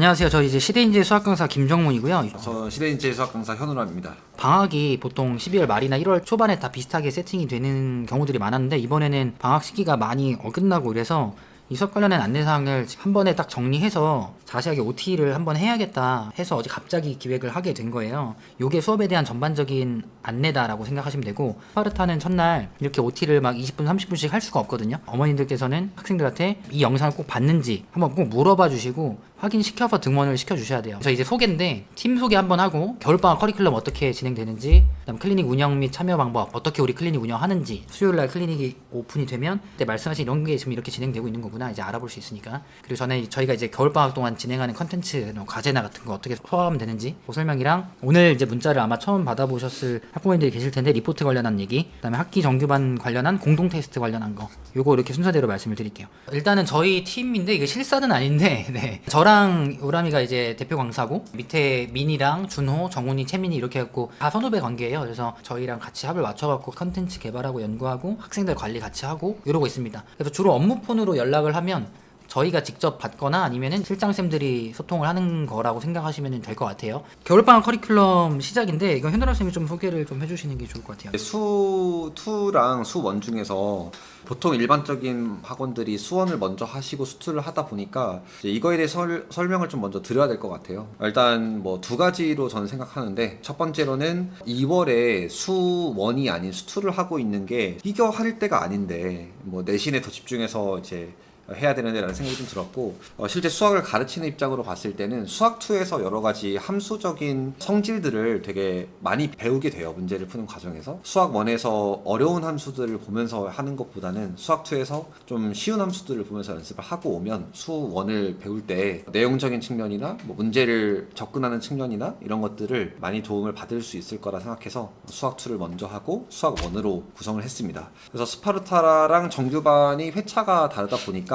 안녕하세요. 저 이제 시대인재 수학 강사 김정문이고요. 저 시대인재 수학 강사 현우람입니다. 방학이 보통 12월 말이나 1월 초반에 다 비슷하게 세팅이 되는 경우들이 많았는데 이번에는 방학 시기가 많이 어긋나고 이래서 이 수업 관련한 안내사항을 한 번에 딱 정리해서 자세하게 OT를 한번 해야겠다 해서 어제 갑자기 기획을 하게 된 거예요. 요게 수업에 대한 전반적인 안내다라고 생각하시면 되고, 스파르타는 첫날 이렇게 OT를 막 20분 30분씩 할 수가 없거든요. 어머님들께서는 학생들한테 이 영상을 꼭 봤는지 한번 꼭 물어봐 주시고 확인시켜서 등원을 시켜주셔야 돼요. 그래서 이제 소개인데, 팀 소개 한번 하고 겨울방학 커리큘럼 어떻게 진행되는지, 그다음 클리닉 운영 및 참여 방법, 어떻게 우리 클리닉 운영하는지, 수요일날 클리닉이 오픈이 되면 그때 말씀하신 이런 게 지금 이렇게 진행되고 있는 거구나 이제 알아볼 수 있으니까. 그리고 전에 저희가 이제 겨울방학 동안 진행하는 컨텐츠, 과제나 같은 거 어떻게 소화하면 되는지 그 설명이랑, 오늘 이제 문자를 아마 처음 받아보셨을 학부모님들이 계실 텐데 리포트 관련한 얘기, 그다음에 학기 정규반 관련한 공동 테스트 관련한 거, 요거 이렇게 순서대로 말씀을 드릴게요. 일단은 저희 팀인데 이게 실사는 아닌데 네. 저랑 우람이가 이제 대표 강사고, 밑에 민이랑 준호, 정훈이, 채민이 이렇게 해갖고 다 선후배 관계예요. 그래서 저희랑 같이 합을 맞춰갖고 컨텐츠 개발하고 연구하고 학생들 관리 같이 하고 이러고 있습니다. 그래서 주로 업무폰으로 연락을 하면 저희가 직접 받거나 아니면은 실장쌤들이 소통을 하는 거라고 생각하시면 될 것 같아요. 겨울방학 커리큘럼 시작인데 이거 현우라 쌤이 좀 소개를 좀 해주시는 게 좋을 것 같아요. 수2랑 수1 중에서 보통 일반적인 학원들이 수1을 먼저 하시고 수2를 하다 보니까 이제 이거에 대해 설명을 좀 먼저 드려야 될 것 같아요. 일단 뭐 두 가지로 저는 생각하는데, 첫 번째로는 2월에 수1이 아닌 수2를 하고 있는 게 비교할 때가 아닌데 뭐 내신에 더 집중해서 이제 해야 되는데 라는 생각이 좀 들었고, 실제 수학을 가르치는 입장으로 봤을 때는 수학2에서 여러 가지 함수적인 성질들을 되게 많이 배우게 돼요. 문제를 푸는 과정에서 수학1에서 어려운 함수들을 보면서 하는 것보다는 수학2에서 좀 쉬운 함수들을 보면서 연습을 하고 오면 수1을 배울 때 내용적인 측면이나 뭐 문제를 접근하는 측면이나 이런 것들을 많이 도움을 받을 수 있을 거라 생각해서 수학2를 먼저 하고 수학1으로 구성을 했습니다. 그래서 스파르타랑 정규반이 회차가 다르다 보니까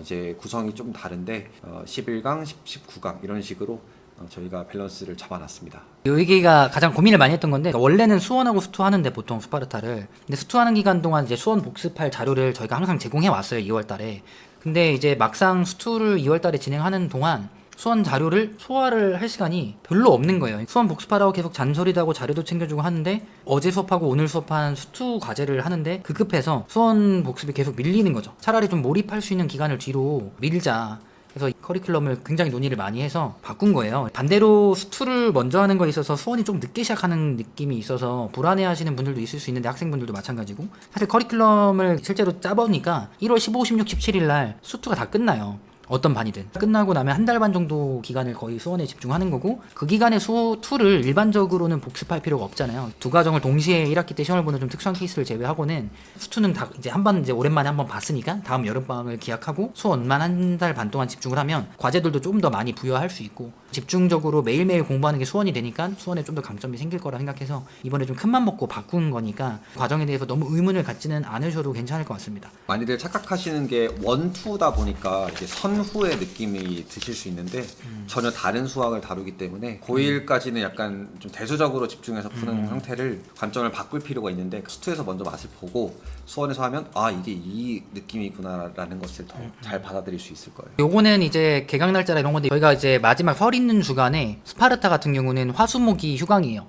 이제 구성이 좀 다른데 11강, 19강 이런 식으로 저희가 밸런스를 잡아놨습니다. 요 얘기가 가장 고민을 많이 했던 건데, 원래는 수원하고 수투 하는데 보통 스파르타를, 근데 수투 하는 기간 동안 이제 수원 복습할 자료를 저희가 항상 제공해 왔어요, 2월 달에. 근데 이제 막상 수투를 2월 달에 진행하는 동안 수원 자료를 소화를 할 시간이 별로 없는 거예요. 수원 복습하라고 계속 잔소리도 하고 자료도 챙겨주고 하는데, 어제 수업하고 오늘 수업한 수투 과제를 하는데 급급해서 수원 복습이 계속 밀리는 거죠. 차라리 좀 몰입할 수 있는 기간을 뒤로 밀자. 그래서 이 커리큘럼을 굉장히 논의를 많이 해서 바꾼 거예요. 반대로 수투를 먼저 하는 거에 있어서 수원이 좀 늦게 시작하는 느낌이 있어서 불안해 하시는 분들도 있을 수 있는데, 학생분들도 마찬가지고, 사실 커리큘럼을 실제로 짜보니까 1월 15, 16, 17일 날 수투가 다 끝나요. 어떤 반이든 끝나고 나면 한 달 반 정도 기간을 거의 수원에 집중하는 거고, 그 기간에 수2를 일반적으로는 복습할 필요가 없잖아요. 두 과정을 동시에 1학기 때 시험을 보는 좀 특수한 케이스를 제외하고는 수2는 다 이제 한 번 이제 오랜만에 한번 봤으니까 다음 여름방학을 기약하고 수원만 한 달 반 동안 집중을 하면 과제들도 좀 더 많이 부여할 수 있고 집중적으로 매일매일 공부하는 게 수원이 되니까 수원에 좀 더 강점이 생길 거라 생각해서 이번에 좀 큰맘 먹고 바꾼 거니까 과정에 대해서 너무 의문을 갖지는 않으셔도 괜찮을 것 같습니다. 많이들 착각하시는 게 1, 2다 보니까 이게 선후의 느낌이 드실 수 있는데 전혀 다른 수학을 다루기 때문에 고1까지는 약간 좀 대수적으로 집중해서 푸는 형태를 관점을 바꿀 필요가 있는데, 수2에서 먼저 맛을 보고 수원에서 하면 이게 이 느낌이구나 라는 것을 더 잘 받아들일 수 있을 거예요. 요거는 이제 개강 날짜라 이런 건데, 저희가 이제 마지막 설 있는 주간에 스파르타 같은 경우는 화수목이 휴강이에요.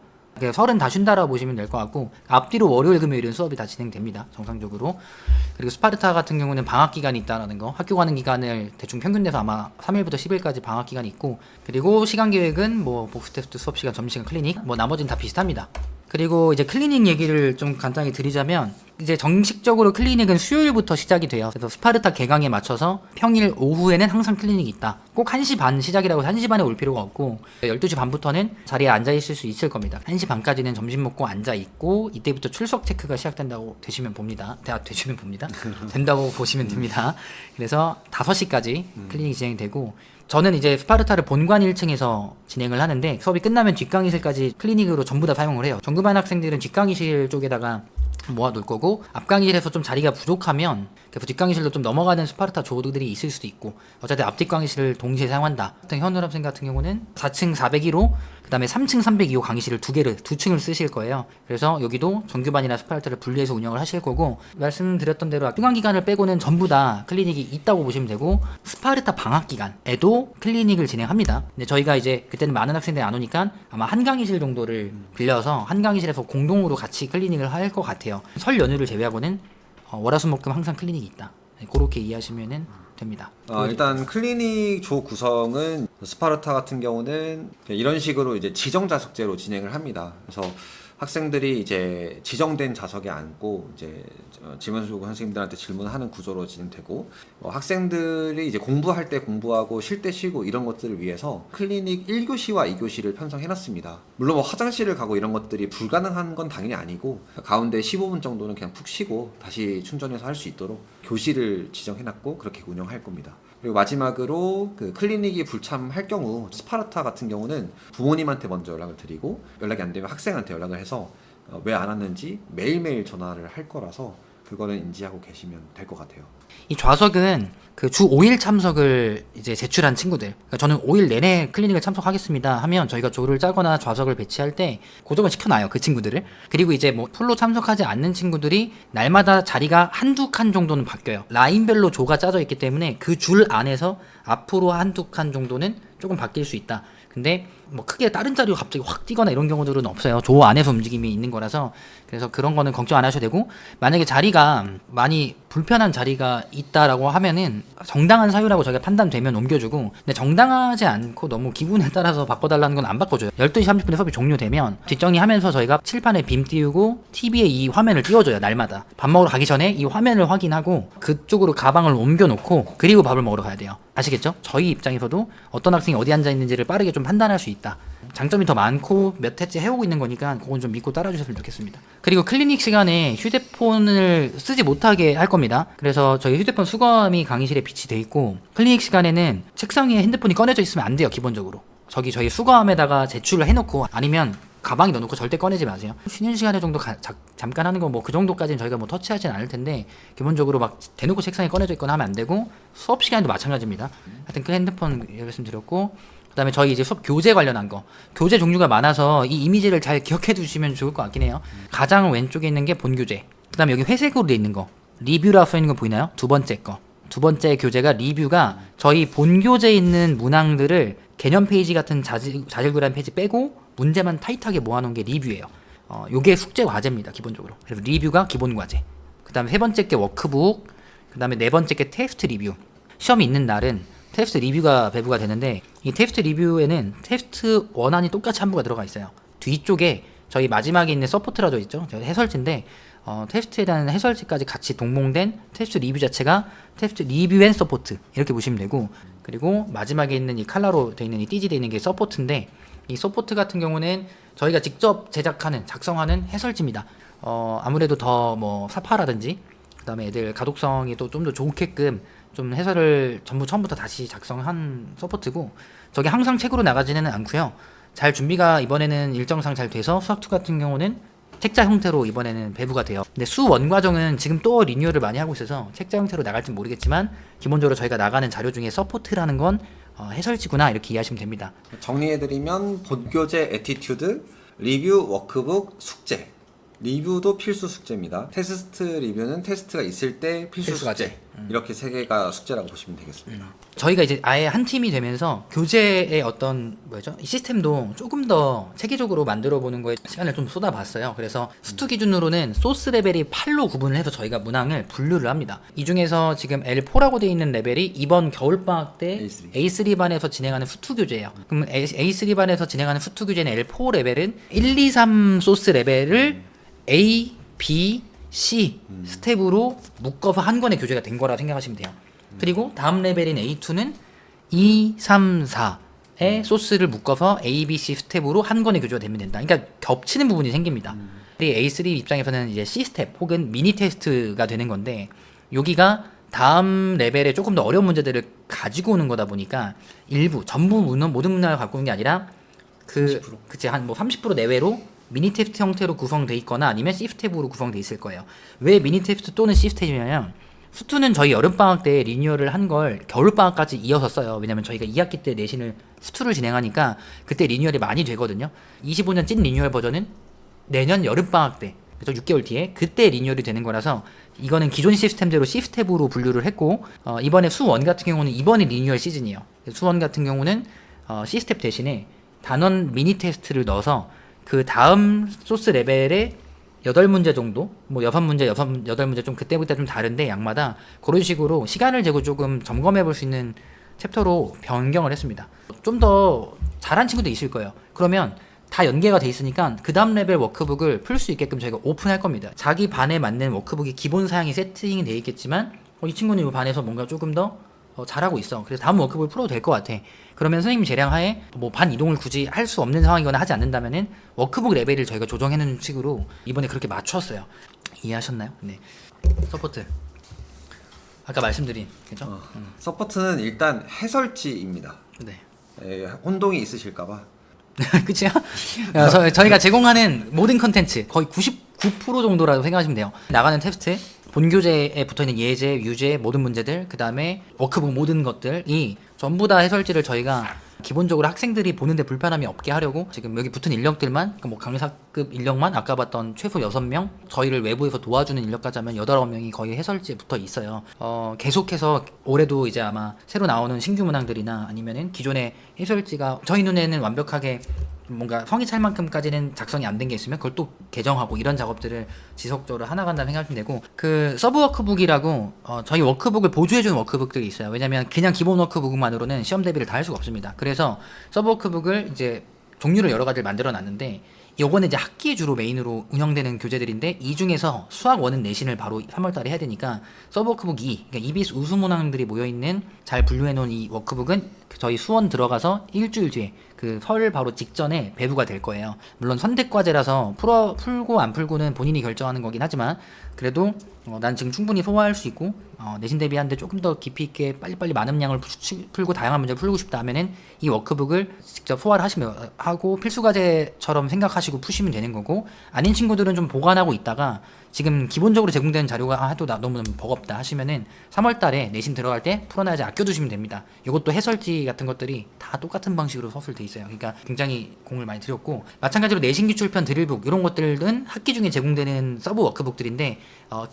설은 다 쉰다라고 보시면 될 것 같고, 앞뒤로 월요일 금요일은 수업이 다 진행됩니다, 정상적으로. 그리고 스파르타 같은 경우는 방학 기간이 있다라는 거, 학교 가는 기간을 대충 평균 내서 아마 3일부터 10일까지 방학 기간이 있고, 그리고 시간 계획은 뭐 복수 테스트, 수업 시간, 점심시간, 클리닉, 뭐 나머지는 다 비슷합니다. 그리고 이제 클리닉 얘기를 좀 간단히 드리자면, 이제 정식적으로 클리닉은 수요일부터 시작이 돼요. 그래서 스파르타 개강에 맞춰서 평일 오후에는 항상 클리닉이 있다. 꼭 1시 반 시작이라고 1시 반에 올 필요가 없고, 12시 반부터는 자리에 앉아 있을 수 있을 겁니다. 1시 반까지는 점심 먹고 앉아 있고, 이때부터 출석 체크가 시작된다고 되시면 봅니다. 된다고 보시면 됩니다. 그래서 5시까지 클리닉이 진행되고, 저는 이제 스파르타를 본관 1층에서 진행을 하는데, 수업이 끝나면 뒷강의실까지 클리닉으로 전부 다 사용을 해요. 정규반 학생들은 뒷강의실 쪽에다가 모아둘 거고, 앞 강의실에서 좀 자리가 부족하면 그래서 뒷 강의실로 좀 넘어가는 스파르타 조들이 있을 수도 있고, 어차피 앞뒷 강의실을 동시에 사용한다. 현우 학생 같은 경우는 4층 401호, 그 다음에 3층 302호 강의실을 두 층을 쓰실 거예요. 그래서 여기도 정규반이나 스파르타를 분리해서 운영을 하실 거고, 말씀드렸던 대로 휴관 기간을 빼고는 전부 다 클리닉이 있다고 보시면 되고, 스파르타 방학 기간에도 클리닉을 진행합니다. 근데 저희가 이제 그때는 많은 학생들이 안 오니까 아마 한 강의실 정도를 빌려서 한 강의실에서 공동으로 같이 클리닉을 할 것 같아요. 설 연휴를 제외하고는 월화수목금 항상 클리닉이 있다. 그렇게 이해하시면 됩니다. 일단 클리닉 조 구성은 스파르타 같은 경우는 이런 식으로 이제 지정 좌석제로 진행을 합니다. 그래서 학생들이 이제 지정된 좌석에 앉고 이제 지문수고 선생님들한테 질문하는 구조로 진행되고, 학생들이 이제 공부할 때 공부하고 쉴 때 쉬고 이런 것들을 위해서 클리닉 1교시와 2교시를 편성해놨습니다. 물론 뭐 화장실을 가고 이런 것들이 불가능한 건 당연히 아니고, 가운데 15분 정도는 그냥 푹 쉬고 다시 충전해서 할 수 있도록 교실을 지정해놨고 그렇게 운영할 겁니다. 그리고 마지막으로 그 클리닉이 불참할 경우 스파르타 같은 경우는 부모님한테 먼저 연락을 드리고, 연락이 안 되면 학생한테 연락을 해서 왜 안 왔는지 매일매일 전화를 할 거라서 그거는 인지하고 계시면 될 것 같아요. 이 좌석은 그 주 5일 참석을 이제 제출한 친구들, 그러니까 저는 5일 내내 클리닉을 참석하겠습니다 하면 저희가 조를 짜거나 좌석을 배치할 때 고정을 시켜놔요, 그 친구들을. 그리고 이제 뭐 풀로 참석하지 않는 친구들이 날마다 자리가 한두 칸 정도는 바뀌어요. 라인별로 조가 짜져 있기 때문에 그 줄 안에서 앞으로 한두 칸 정도는 조금 바뀔 수 있다. 근데 뭐 크게 다른 자리로 갑자기 확 뛰거나 이런 경우들은 없어요. 조 안에서 움직임이 있는 거라서. 그래서 그런 거는 걱정 안 하셔도 되고, 만약에 자리가 많이 불편한 자리가 있다라고 하면은 정당한 사유라고 저희가 판단되면 옮겨주고, 근데 정당하지 않고 너무 기분에 따라서 바꿔달라는 건 안 바꿔줘요. 12시 30분에 수업이 종료되면 뒷정리하면서 저희가 칠판에 빔 띄우고 TV에 이 화면을 띄워줘요. 날마다 밥 먹으러 가기 전에 이 화면을 확인하고 그쪽으로 가방을 옮겨놓고 그리고 밥을 먹으러 가야 돼요. 아시겠죠? 저희 입장에서도 어떤 학생이 어디 앉아있는지를 빠르게 좀 판단할 수 있다. 장점이 더 많고 몇 해째 해오고 있는 거니까 그건 좀 믿고 따라주셨으면 좋겠습니다. 그리고 클리닉 시간에 휴대폰을 쓰지 못하게 할 겁니다. 그래서 저희 휴대폰 수거함이 강의실에 비치돼 있고, 클리닉 시간에는 책상 위에 핸드폰이 꺼내져 있으면 안 돼요. 기본적으로 저희 수거함에다가 제출을 해놓고, 아니면 가방에 넣어놓고 절대 꺼내지 마세요. 쉬는 시간에 정도 잠깐 하는 거 뭐 그 정도까지는 저희가 뭐 터치하진 않을 텐데, 기본적으로 막 대놓고 책상에 꺼내져 있거나 하면 안 되고, 수업 시간에도 마찬가지입니다. 하여튼 그 핸드폰 말씀드렸고, 그 다음에 저희 이제 수업 교재 관련한 거, 교재 종류가 많아서 이 이미지를 잘 기억해 두시면 좋을 것 같긴 해요. 가장 왼쪽에 있는 게 본교재, 그 다음에 여기 회색으로 돼 있는 거 리뷰라고 써 있는 거 보이나요? 두 번째 교재가 리뷰가 저희 본교재에 있는 문항들을 개념 페이지 같은 자질구레한 페이지 빼고 문제만 타이트하게 모아놓은 게 리뷰예요. 요게 숙제 과제입니다, 기본적으로. 그래서 리뷰가 기본 과제. 그 다음에 세 번째 게 워크북, 그 다음에 네 번째 게 테스트 리뷰. 시험이 있는 날은 테스트 리뷰가 배부가 되는데, 이 테스트 리뷰에는 테스트 원안이 똑같이 한부가 들어가 있어요. 뒤쪽에 저희 마지막에 있는 서포트라고 있죠, 해설지인데, 테스트에 대한 해설지까지 같이 동봉된 테스트 리뷰 자체가 테스트 리뷰 앤 서포트 이렇게 보시면 되고, 그리고 마지막에 있는 이 칼라로 되어 있는 이 띠지 되어 있는 게 서포트인데, 이 서포트 같은 경우는 저희가 직접 작성하는 해설지입니다. 아무래도 더 뭐 사파라든지 그 다음에 애들 가독성이 또 좀 더 좋게끔 좀 해설을 전부 처음부터 다시 작성한 서포트고, 저게 항상 책으로 나가지는 않고요. 잘 준비가 이번에는 일정상 잘 돼서 수학2 같은 경우는 책자 형태로 이번에는 배부가 돼요. 근데 수원 과정은 지금 또 리뉴얼을 많이 하고 있어서 책자 형태로 나갈지 모르겠지만, 기본적으로 저희가 나가는 자료 중에 서포트라는 건 해설지구나 이렇게 이해하시면 됩니다. 정리해드리면 본교재 에티튜드, 리뷰, 워크북, 숙제. 리뷰도 필수 숙제입니다. 테스트 리뷰는 테스트가 있을 때 필수 숙제. 이렇게 세 개가 숙제라고 보시면 되겠습니다. 저희가 이제 아예 한 팀이 되면서 교재의 어떤 이 시스템도 조금 더 체계적으로 만들어 보는 거에 시간을 좀 쏟아봤어요. 그래서 수투 기준으로는 소스 레벨이 8로 구분을 해서 저희가 문항을 분류를 합니다. 이 중에서 지금 L4라고 되어 있는 레벨이 이번 겨울방학 때 A3반에서 진행하는 수투 교재예요. 그럼 A3반에서 진행하는 수투 교재는 L4 레벨은 1, 2, 3 소스 레벨을 A, B, C 스텝으로 묶어서 한 권의 교재가 된 거라 생각하시면 돼요. 그리고 다음 레벨인 A2는 2, 3, 4의 소스를 묶어서 A, B, C 스텝으로 한 권의 교재가 되면 된다. 그러니까 겹치는 부분이 생깁니다. A3 입장에서는 이제 C 스텝 혹은 미니 테스트가 되는 건데, 여기가 다음 레벨에 조금 더 어려운 문제들을 가지고 오는 거다 보니까 일부, 전부 모든 문항을 갖고 오는 게 아니라 그치 한 뭐 30% 내외로 미니 테스트 형태로 구성돼 있거나 아니면 시프트탭으로 구성돼 있을 거예요. 왜 미니 테스트 또는 시프트탭이냐면 수투는 저희 여름방학 때 리뉴얼을 한 걸 겨울방학까지 이어서 써요. 왜냐면 저희가 2학기 때 내신을 수투를 진행하니까 그때 리뉴얼이 많이 되거든요. 25년 찐 리뉴얼 버전은 내년 여름방학 때, 그죠? 6개월 뒤에 그때 리뉴얼이 되는 거라서 이거는 기존 시스템대로 시프트탭으로 분류를 했고, 이번에 수1 같은 경우는 이번이 리뉴얼 시즌이에요. 수1 같은 경우는 시스템 대신에 단원 미니 테스트를 넣어서 그 다음 소스 레벨에 8문제 정도? 뭐 6문제, 8문제 좀 그때그때 좀 다른데 양마다 그런 식으로 시간을 재고 조금 점검해 볼 수 있는 챕터로 변경을 했습니다. 좀 더 잘한 친구도 있을 거예요. 그러면 다 연계가 돼 있으니까 그 다음 레벨 워크북을 풀 수 있게끔 저희가 오픈할 겁니다. 자기 반에 맞는 워크북이 기본 사양이 세팅이 돼 있겠지만 이 친구는 이 반에서 뭔가 조금 더 잘하고 있어. 그래서 다음 워크북을 풀어도 될 것 같아. 그러면 선생님 재량하에 뭐 반 이동을 굳이 할 수 없는 상황이거나 하지 않는다면은 워크북 레벨을 저희가 조정해놓은 식으로 이번에 그렇게 맞췄어요. 이해하셨나요? 네. 서포트. 아까 말씀드린, 그죠? 서포트는 일단 해설지입니다. 네. 혼동이 있으실까봐. 끝이야? 저희가 제공하는 모든 컨텐츠 거의 99% 정도라고 생각하시면 돼요. 나가는 테스트, 본교재에 붙어있는 예제, 유제, 모든 문제들, 그 다음에 워크북 모든 것들이 전부 다 해설지를 저희가 기본적으로 학생들이 보는데 불편함이 없게 하려고 지금 여기 붙은 인력들만, 그러니까 뭐 강사급 인력만 아까 봤던 최소 6명, 저희를 외부에서 도와주는 인력까지 하면 8, 9명이 거의 해설지에 붙어 있어요. 계속해서 올해도 이제 아마 새로 나오는 신규 문항들이나 아니면은 기존의 해설지가 저희 눈에는 완벽하게 뭔가 성이 찰 만큼까지는 작성이 안 된 게 있으면 그걸 또 개정하고 이런 작업들을 지속적으로 하나 간다 생각하시면 되고, 그 서브 워크북이라고 저희 워크북을 보조해주는 워크북들이 있어요. 왜냐면 그냥 기본 워크북만으로는 시험 대비를 다 할 수가 없습니다. 그래서 서브 워크북을 이제 종류를 여러 가지를 만들어 놨는데, 요거는 이제 학기 주로 메인으로 운영되는 교재들인데 이 중에서 수학 1은 내신을 바로 3월달에 해야 되니까 서브 워크북 2, 그러니까 EBS 우수 문항들이 모여있는 잘 분류해 놓은 이 워크북은 저희 수원 들어가서 일주일 뒤에 그 설 바로 직전에 배부가 될 거예요. 물론 선택과제라서 풀고 안 풀고는 본인이 결정하는 거긴 하지만 그래도 난 지금 충분히 소화할 수 있고 내신 대비하는데 조금 더 깊이 있게 빨리빨리 많은 양을 풀고 다양한 문제를 풀고 싶다 하면은 이 워크북을 직접 소화를 하고 필수과제처럼 생각하시고 푸시면 되는 거고, 아닌 친구들은 좀 보관하고 있다가 지금 기본적으로 제공되는 자료가 해도 너무 버겁다 하시면은 3월달에 내신 들어갈 때 풀어놔야지 아껴두시면 됩니다. 이것도 해설지 같은 것들이 다 똑같은 방식으로 서술돼 있어요. 그러니까 굉장히 공을 많이 들였고, 마찬가지로 내신 기출편 드릴북 이런 것들은 학기 중에 제공되는 서브 워크북들인데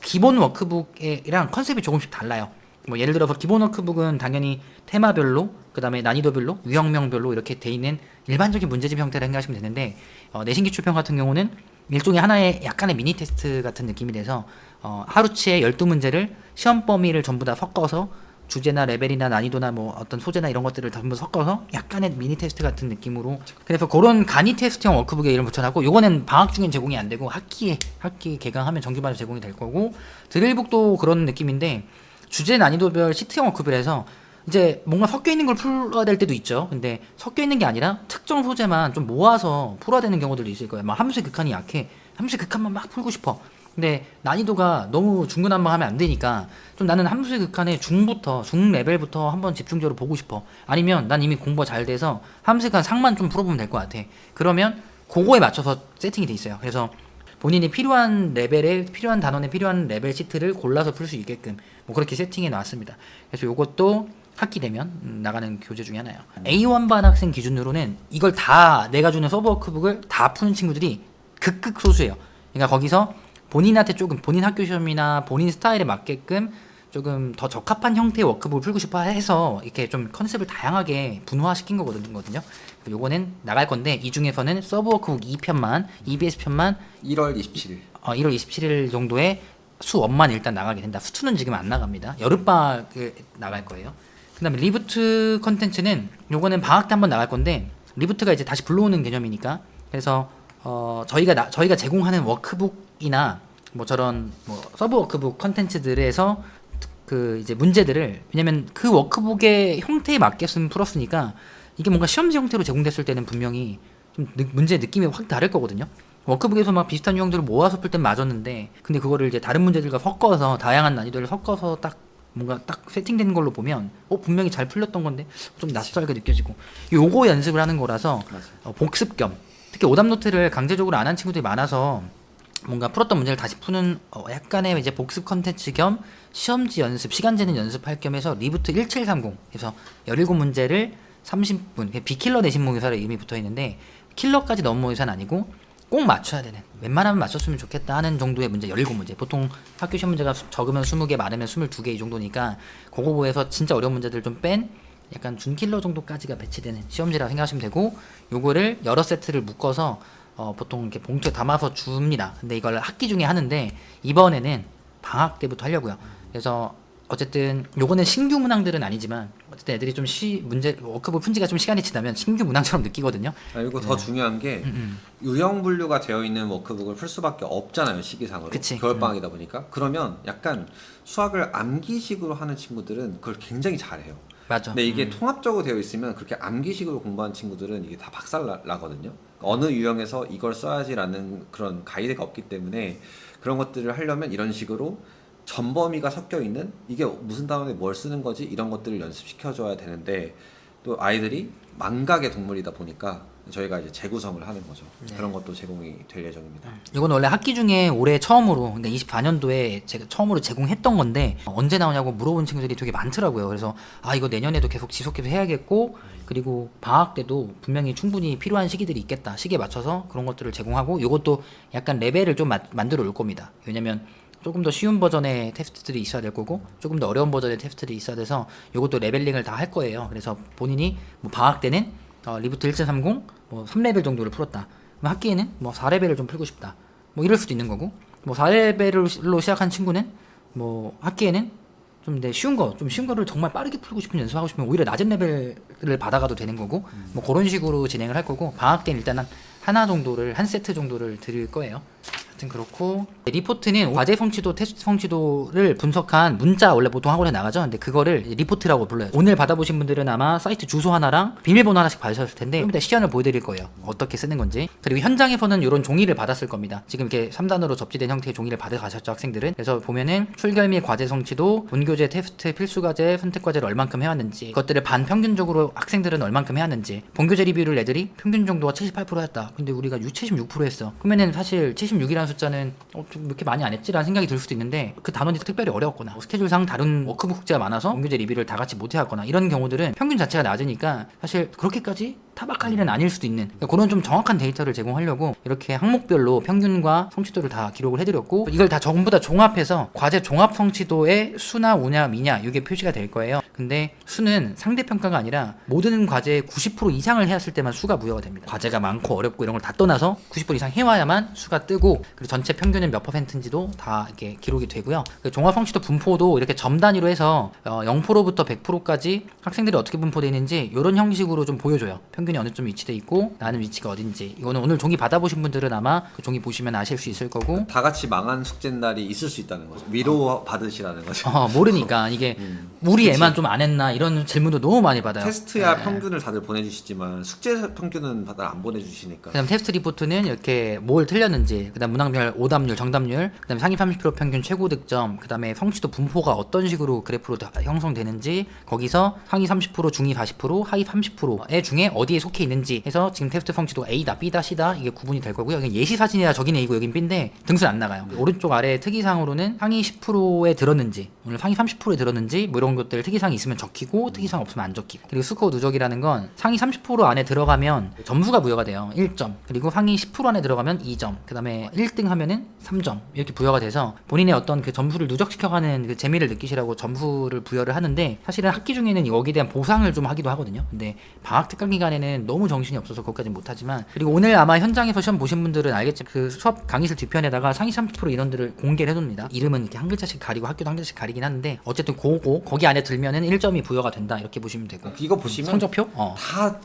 기본 워크북이랑 컨셉이 조금씩 달라요. 뭐 예를 들어서 기본 워크북은 당연히 테마별로, 그 다음에 난이도별로, 유형명별로 이렇게 돼 있는 일반적인 문제집 형태를 생각하시면 되는데, 내신 기출편 같은 경우는 일종의 하나의 약간의 미니 테스트 같은 느낌이 돼서 하루치에 12문제를 시험 범위를 전부 다 섞어서 주제나 레벨이나 난이도나 뭐 어떤 소재나 이런 것들을 전부 섞어서 약간의 미니 테스트 같은 느낌으로, 그래서 그런 간이 테스트형 워크북에 이름 붙여놨고, 요거는 방학 중엔 제공이 안 되고 학기 개강하면 정규반으로 제공이 될 거고, 드릴북도 그런 느낌인데 주제 난이도별 시트형 워크북이라서 이제 뭔가 섞여 있는 걸 풀어야 될 때도 있죠. 근데 섞여 있는 게 아니라 특정 소재만 좀 모아서 풀어야 되는 경우들도 있을 거예요. 막 함수의 극한이 약해, 함수의 극한만 막 풀고 싶어. 근데 난이도가 너무 중구난방하면 안 되니까 좀 나는 함수의 극한의 중 레벨부터 한번 집중적으로 보고 싶어. 아니면 난 이미 공부가 잘 돼서 함수의 극한 상만 좀 풀어보면 될 것 같아. 그러면 그거에 맞춰서 세팅이 돼 있어요. 그래서 본인이 필요한 레벨에, 필요한 단원에 필요한 레벨 시트를 골라서 풀 수 있게끔 뭐 그렇게 세팅해 놨습니다. 그래서 요것도 학기 되면 나가는 교재 중에 하나예요. A1반 학생 기준으로는 이걸 다 내가 주는 서브 워크북을 다 푸는 친구들이 극극 소수예요. 그러니까 거기서 본인한테 조금 본인 학교 시험이나 본인 스타일에 맞게끔 조금 더 적합한 형태의 워크북을 풀고 싶어 해서 이렇게 좀 컨셉을 다양하게 분화시킨 거거든요. 요거는 나갈 건데 이 중에서는 서브 워크북 2편만, EBS 편만 1월 27일. 1월 27일 정도에 수1만 일단 나가게 된다. 수2는 지금 안 나갑니다. 여름방학에 나갈 거예요. 그 다음에 리부트 컨텐츠는 요거는 방학 때 한번 나갈 건데, 리부트가 이제 다시 불러오는 개념이니까, 그래서 저희가 제공하는 워크북이나 뭐 저런 뭐 서브 워크북 컨텐츠들에서 그 이제 문제들을, 왜냐면 그 워크북의 형태에 맞게끔 풀었으니까 이게 뭔가 시험지 형태로 제공됐을 때는 분명히 좀 문제 느낌이 확 다를 거거든요. 워크북에서 막 비슷한 유형들을 모아서 풀 땐 맞았는데, 근데 그거를 이제 다른 문제들과 섞어서 다양한 난이도를 섞어서 딱 뭔가 딱 세팅된 걸로 보면 분명히 잘 풀렸던 건데 좀 낯설게 느껴지고, 요거 연습을 하는 거라서 복습 겸 특히 오답 노트를 강제적으로 안 한 친구들이 많아서 뭔가 풀었던 문제를 다시 푸는 약간의 이제 복습 컨텐츠 겸 시험지 연습, 시간 재는 연습할 겸 해서 리부트 1730 해서 17문제를 30분, 비킬러 내신 모의사를 이름이 붙어 있는데 킬러까지 넘은 모의사는 아니고 꼭 맞춰야 되는, 웬만하면 맞췄으면 좋겠다 하는 정도의 문제 17문제. 보통 학교 시험 문제가 적으면 20개, 많으면 22개 이 정도니까 그거 보해서 진짜 어려운 문제들 좀 뺀 약간 준킬러 정도까지가 배치되는 시험지라 생각하시면 되고, 요거를 여러 세트를 묶어서 보통 이렇게 봉투에 담아서 줍니다. 근데 이걸 학기 중에 하는데 이번에는 방학 때부터 하려고요. 그래서 어쨌든 요거는 신규 문항들은 아니지만 어쨌든 애들이 좀 문제 워크북 푼 지가 좀 시간이 지나면 신규 문항처럼 느끼거든요. 그리고 더 중요한 게 유형 분류가 되어 있는 워크북을 풀 수밖에 없잖아요, 시기상으로. 그치. 겨울방학이다 보니까. 그러면 약간 수학을 암기식으로 하는 친구들은 그걸 굉장히 잘해요. 맞아. 근데 이게 통합적으로 되어 있으면 그렇게 암기식으로 공부한 친구들은 이게 다 박살나거든요. 어느 유형에서 이걸 써야지라는 그런 가이드가 없기 때문에 그런 것들을 하려면 이런 식으로 전범위가 섞여 있는, 이게 무슨 단원에 뭘 쓰는 거지, 이런 것들을 연습시켜줘야 되는데 또 아이들이 망각의 동물이다 보니까 저희가 이제 재구성을 하는 거죠. 네. 그런 것도 제공이 될 예정입니다. 이건 원래 학기 중에 올해 처음으로, 그러니까 24년도에 제가 처음으로 제공했던 건데 언제 나오냐고 물어본 친구들이 되게 많더라고요. 그래서 이거 내년에도 계속 지속해서 해야겠고, 그리고 방학 때도 분명히 충분히 필요한 시기들이 있겠다, 시기에 맞춰서 그런 것들을 제공하고, 이것도 약간 레벨을 좀 만들어 올 겁니다. 왜냐면 조금 더 쉬운 버전의 테스트들이 있어야 될 거고 조금 더 어려운 버전의 테스트들이 있어야 돼서 이것도 레벨링을 다 할 거예요. 그래서 본인이 뭐 방학 때는 리부트 1730 뭐 3레벨 정도를 풀었다, 그럼 학기에는 뭐 4레벨을 좀 풀고 싶다, 뭐 이럴 수도 있는 거고, 뭐 4레벨로 시작한 친구는 뭐 학기에는 좀 쉬운 거를 정말 빠르게 풀고 싶은, 연습하고 싶으면 오히려 낮은 레벨을 받아가도 되는 거고, 뭐 그런 식으로 진행을 할 거고, 방학 때는 일단 한 세트 정도를 드릴 거예요. 하여튼 그렇고, 리포트는 과제 성취도, 테스트 성취도를 분석한 문자 원래 보통 학원에 나가죠. 근데 그거를 리포트라고 불러요. 오늘 받아보신 분들은 아마 사이트 주소 하나랑 비밀번호 하나씩 받으셨을 텐데 좀 이따 시연을 보여드릴 거예요, 어떻게 쓰는 건지. 그리고 현장에서는 이런 종이를 받았을 겁니다. 지금 이렇게 3단으로 접지된 형태의 종이를 받아가셨죠, 학생들은. 그래서 보면은 출결 및 과제 성취도, 본교재, 테스트, 필수과제, 선택과제를 얼만큼 해왔는지, 그것들을 반평균적으로 학생들은 얼만큼 해왔는지, 본교재 리뷰를 애들이 평균 정도가 78% 했다, 근데 우리가 76% 했어. 그러면은 사실 76이라는 숫자는 좀 이렇게 많이 안 했지라는 생각이 들 수도 있는데, 그 단원이 특별히 어려웠거나 스케줄상 다른 워크북 숙제가 많아서 본교재 리뷰를 다 같이 못 해왔거나 이런 경우들은 평균 자체가 낮으니까 사실 그렇게까지 타박할 일은 아닐 수도 있는, 그러니까 그런 좀 정확한 데이터를 제공하려고 이렇게 항목별로 평균과 성취도를 다 기록을 해드렸고, 이걸 다 전부 다 종합해서 과제 종합 성취도의 수나 우냐 미냐 이게 표시가 될 거예요. 근데 수는 상대평가가 아니라 모든 과제의 90% 이상을 해왔을 때만 수가 부여가 됩니다. 과제가 많고 어렵고 이런 걸 다 떠나서 90% 이상 해와야만 수가 뜨고, 그리고 전체 평균은 몇 %인지도 다 이렇게 기록이 되고요. 그 종합 성취도 분포도 이렇게 점 단위로 해서 0%부터 100%까지 학생들이 어떻게 분포되어 있는지 이런 형식으로 좀 보여줘요. 평균이 어느 점 위치돼 있고 나는 위치가 어딘지. 이거는 오늘 종이 받아보신 분들은 아마 그 종이 보시면 아실 수 있을 거고, 다 같이 망한 숙제 날이 있을 수 있다는 거죠. 위로 받으시라는 거죠. 모르니까 이게 우리 애만 좀 안 했나 이런 질문도 너무 많이 받아요. 테스트야 평균을 다들 보내주시지만 숙제 평균은 다들 안 보내주시니까. 그다음 테스트 리포트는 이렇게 뭘 틀렸는지, 그다음 문항별 오답률, 정답률, 그다음 상위 30% 평균 최고 득점, 그다음에 성취도 분포가 어떤 식으로 그래프로 형성되는지, 거기서 상위 30%, 중위 40%, 하위 30%의 중에 어디에 속해 있는지 해서 지금 테스트 성취도가 A다, B다, C다 이게 구분이 될 거고요. 여기 예시 사진이라 저긴 A고 여긴 B인데 등수는 안 나가요. 오른쪽 아래 특이사항으로는 상위 10%에 들었는지, 오늘 상위 30%에 들었는지 뭐 이런 것들 특이사항이 있으면 적히고 특이사항 없으면 안 적히고. 그리고 스코어 누적이라는 건 상위 30% 안에 들어가면 점수가 부여가 돼요, 1점. 그리고 상위 10% 안에 들어가면 2점, 그 다음에 1등 하면은 3점 이렇게 부여가 돼서 본인의 어떤 그 점수를 누적시켜가는 그 재미를 느끼시라고 점수를 부여를 하는데, 사실은 학기 중에는 여기에 대한 보상을 좀 하기도 하거든요. 근데 방학 특강 기간에는 너무 정신이 없어서 그것까지 못하지만, 그리고 오늘 아마 현장에서 시험 보신 분들은 알겠지만 그 수업 강의실 뒤편에다가 상위 30% 인원들을 공개를 해둡니다. 이름은 이렇게 한 글자씩 가리고 학교도 한 글자씩 가리긴 하는데 어쨌든 거기 안에 들면은 1점이 부여가 된다 이렇게 보시면 되고, 이거 보시면 성적표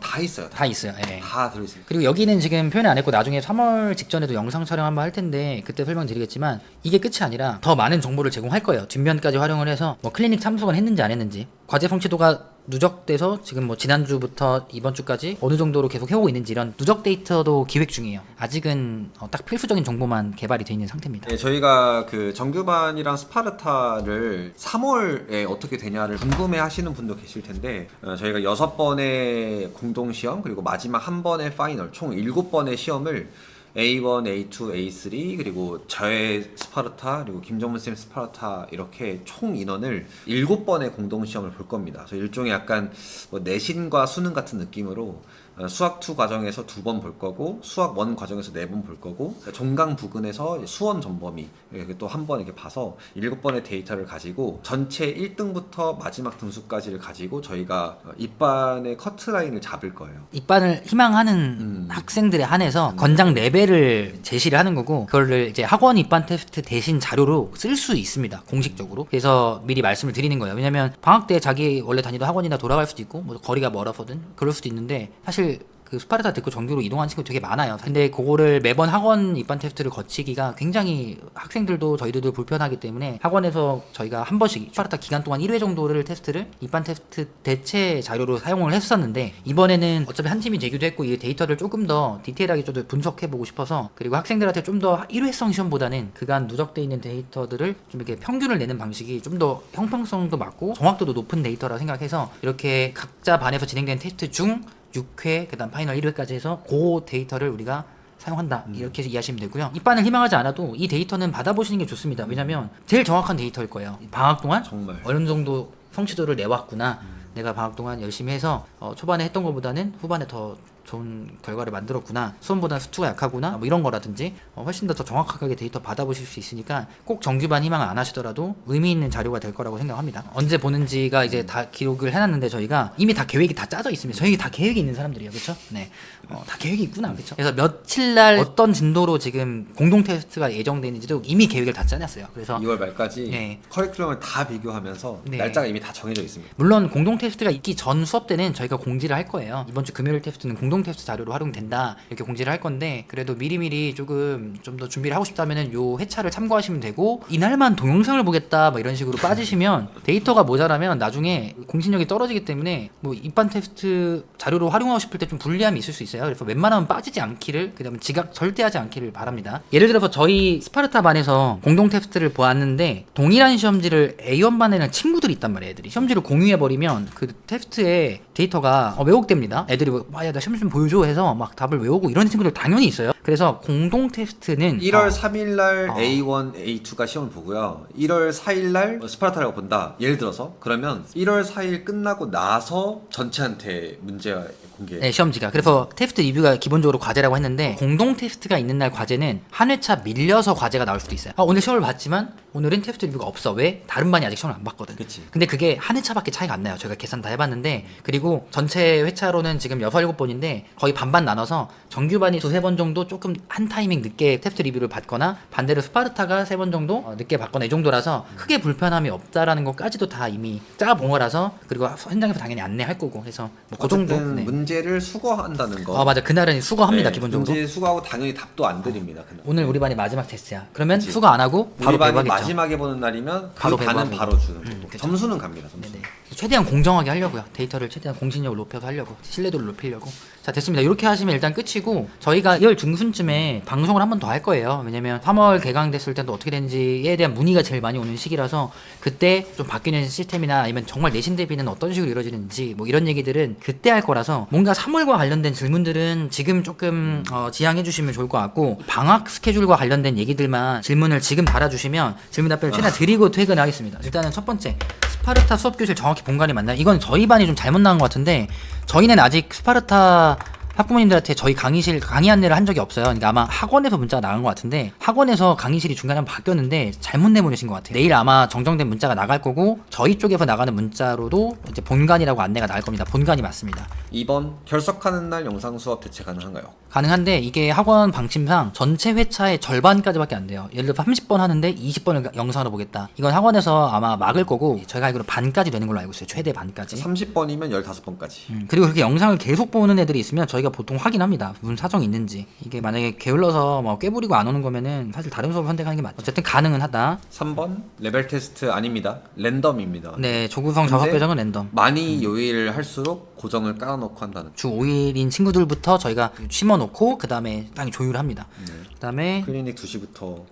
다 있어요. 다 있어요. 예. 다 들어있어요. 그리고 여기는 지금 표현 안 했고 나중에 3월 직전에도 영상 촬영 한번 할 텐데 그때 설명드리겠지만, 이게 끝이 아니라 더 많은 정보를 제공할 거예요. 뒷면까지 활용을 해서 뭐 클리닉 참석은 했는지 안 했는지, 과제 성취도가 누적돼서 지금 뭐 지난주부터 이번 주까지 어느 정도로 계속 해오고 있는지 이런 누적 데이터도 기획 중이에요. 아직은 딱 필수적인 정보만 개발이 되어 있는 상태입니다. 네, 저희가 그 정규반이랑 스파르타를 3월에 어떻게 되냐를 궁금해 하시는 분도 계실 텐데 저희가 6번의 공동시험 그리고 마지막 한 번의 파이널 총 7번의 시험을 A1, A2, A3 그리고 저의 스파르타 그리고 김정문쌤 스파르타 이렇게 총 인원을 7번의 공동시험을 볼 겁니다. 그래서 일종의 약간 뭐 내신과 수능 같은 느낌으로 수학 2 과정에서 2번 볼 거고 수학 1 과정에서 4번 볼 거고 종강 부근에서 수원 전범위 이렇게 또 한 번 이렇게 봐서 7번의 데이터를 가지고 전체 1등부터 마지막 등수까지를 가지고 저희가 입반의 커트라인을 잡을 거예요. 입반을 희망하는 학생들에 한해서 권장 레벨을 제시를 하는 거고 그거를 이제 학원 입반 테스트 대신 자료로 쓸 수 있습니다. 공식적으로. 그래서 미리 말씀을 드리는 거예요. 왜냐면 방학 때 자기 원래 다니던 학원이나 돌아갈 수도 있고 뭐 거리가 멀어서든 그럴 수도 있는데 사실 그 스파르타 듣고 정규로 이동한 친구 되게 많아요. 근데 그거를 매번 학원 입반 테스트를 거치기가 굉장히 학생들도 저희들도 불편하기 때문에 학원에서 저희가 한 번씩 스파르타 기간 동안 1회 정도를 테스트를 입반 테스트 대체 자료로 사용을 했었는데 이번에는 어차피 한 팀이 되기도 했고 이 데이터를 조금 더 디테일하게 좀 분석해보고 싶어서 그리고 학생들한테 좀 더 1회성 시험보다는 그간 누적돼 있는 데이터들을 좀 이렇게 평균을 내는 방식이 좀 더 형평성도 맞고 정확도도 높은 데이터라 생각해서 이렇게 각자 반에서 진행된 테스트 중 6회 그다음 파이널 1회까지 해서 그 데이터를 우리가 사용한다 이렇게 이해하시면 되고요. 입반을 희망하지 않아도 이 데이터는 받아보시는 게 좋습니다. 왜냐면 제일 정확한 데이터일 거예요. 방학 동안 정말 어느 정도 성취도를 내왔구나. 내가 방학 동안 열심히 해서 초반에 했던 것보다는 후반에 더 좋은 결과를 만들었구나. 수험보다는 수투가 약하구나. 뭐 이런 거라든지 훨씬 더 정확하게 데이터 받아보실 수 있으니까 꼭 정규반 희망을 안 하시더라도 의미 있는 자료가 될 거라고 생각합니다. 언제 보는지가 이제 다 기록을 해놨는데 저희가 이미 다 계획이 다 짜져 있습니다. 저희 다 계획이 있는 사람들이에요. 그렇죠? 네. 다 계획이 있구나. 그렇죠? 그래서 며칠 날 어떤 진도로 지금 공동 테스트가 예정돼 있는지도 이미 계획을 다 짜놨어요. 그래서 2월 말까지 네. 커리큘럼을 다 비교하면서 네. 날짜가 이미 다 정해져 있습니다. 물론 공동 테스트가 있기 전 수업 때는 저희가 공지를 할 거예요. 이번 주 금요일 테스트는 공동 테스트 자료로 활용된다 이렇게 공지를 할 건데 그래도 미리미리 조금 좀 더 준비를 하고 싶다면은 요 회차를 참고하시면 되고 이날만 동영상을 보겠다 뭐 이런 식으로 빠지시면 데이터가 모자라면 나중에 공신력이 떨어지기 때문에 뭐 입반 테스트 자료로 활용하고 싶을 때 좀 불리함이 있을 수 있어요. 그래서 웬만하면 빠지지 않기를 그다음에 지각 절대 하지 않기를 바랍니다. 예를 들어서 저희 스파르타 반에서 공동 테스트를 보았는데 동일한 시험지를 A1 반에는 친구들이 있단 말이에요. 애들이 시험지를 공유해 버리면 그 테스트에 데이터가 왜곡됩니다. 애들이 야 나 시험 좀 보여줘 해서 막 답을 외우고 이런 친구들 당연히 있어요. 그래서 공동 테스트는 1월 3일 날 A1, A2가 시험을 보고요. 1월 4일 날 스파르타라고 본다. 예를 들어서 그러면 1월 4일 끝나고 나서 전체한테 문제 공개. 네, 시험지가. 그래서 테스트 리뷰가 기본적으로 과제라고 했는데 공동 테스트가 있는 날 과제는 한 회차 밀려서 과제가 나올 수도 있어요. 오늘 시험을 봤지만 오늘은 테스트 리뷰가 없어. 왜? 다른 반이 아직 시험을 안 봤거든. 그치. 근데 그게 한 회차밖에 차이가 안 나요. 저희가 계산 다 해봤는데 그리고 전체 회차로는 지금 6, 7번인데 거의 반반 나눠서 정규반이 2, 3번 정도 조금 한 타이밍 늦게 테스트 리뷰를 받거나 반대로 스파르타가 3번 정도 늦게 받거나 이 정도라서 크게 불편함이 없다라는 것까지도 다 이미 짜본 거라서 그리고 현장에서 당연히 안내할 거고 해서 뭐 그 정도. 어쨌든 네. 문제를 수거한다는 거. 맞아. 그날은 수거합니다. 네, 기본적으로. 문제 수거하고 당연히 답도 안 드립니다. 그날. 오늘 우리 반이 마지막 테스트야. 그러면 그치. 수거 안 하고 바로 우리 반이 배박이죠. 마지막에 보는 날이면 그 바로 반은 배박이고. 바로 주는 거고. 그쵸. 점수는 갑니다. 점수. 네네. 최대한 공정하게 하려고요. 데이터를 최대한 공신력을 높여서 하려고 신뢰도를 높이려고. 자 됐습니다. 이렇게 하시면 일단 끝이고 저희가 2월 중순쯤에 방송을 한 번 더 할 거예요. 왜냐면 3월 개강됐을 때도 어떻게 되는지에 대한 문의가 제일 많이 오는 시기라서 그때 좀 바뀌는 시스템이나 아니면 정말 내신 대비는 어떤 식으로 이루어지는지 뭐 이런 얘기들은 그때 할 거라서 뭔가 3월과 관련된 질문들은 지금 조금 지양해 주시면 좋을 것 같고 방학 스케줄과 관련된 얘기들만 질문을 지금 달아주시면 질문 답변을 최대한 드리고 퇴근하겠습니다. 일단은 첫 번째 스파르타 수업 교실 정확히 본관이 맞나요? 이건 저희 반이 좀 잘못 나온 것 같은데 저희는 아직 스파르타 학부모님들한테 저희 강의실 강의 안내를 한 적이 없어요. 그러니까 아마 학원에서 문자가 나간 것 같은데 학원에서 강의실이 중간에 한번 바뀌었는데 잘못 내보내신 것 같아요. 내일 아마 정정된 문자가 나갈 거고 저희 쪽에서 나가는 문자로도 이제 본관이라고 안내가 나갈 겁니다. 본관이 맞습니다. 2번 결석하는 날 영상 수업 대체 가능한가요? 가능한데 이게 학원 방침상 전체 회차의 절반까지밖에 안 돼요. 예를 들어 30번 하는데 20번을 영상으로 보겠다. 이건 학원에서 아마 막을 거고 저희가 알기로 반까지 되는 걸로 알고 있어요. 최대 반까지. 30번이면 15번까지. 그리고 그렇게 영상을 계속 보는 애들이 있으면 저희가 저희가 보통 확인합니다. 무슨 사정이 있는지. 이게 만약에 게을러서 뭐 깨부리고 안 오는 거면은 사실 다른 수업을 선택하는 게 맞죠. 어쨌든 가능은 하다. 3번 레벨 테스트 아닙니다. 랜덤입니다. 네, 조구성 근데 6배정은 랜덤. 많이 요일 할수록 고정을 깔아놓고 한다는. 주 5일인 친구들부터 저희가 심어놓고 그 다음에 땅이 조율합니다. 그 다음에 클리닉 2시부터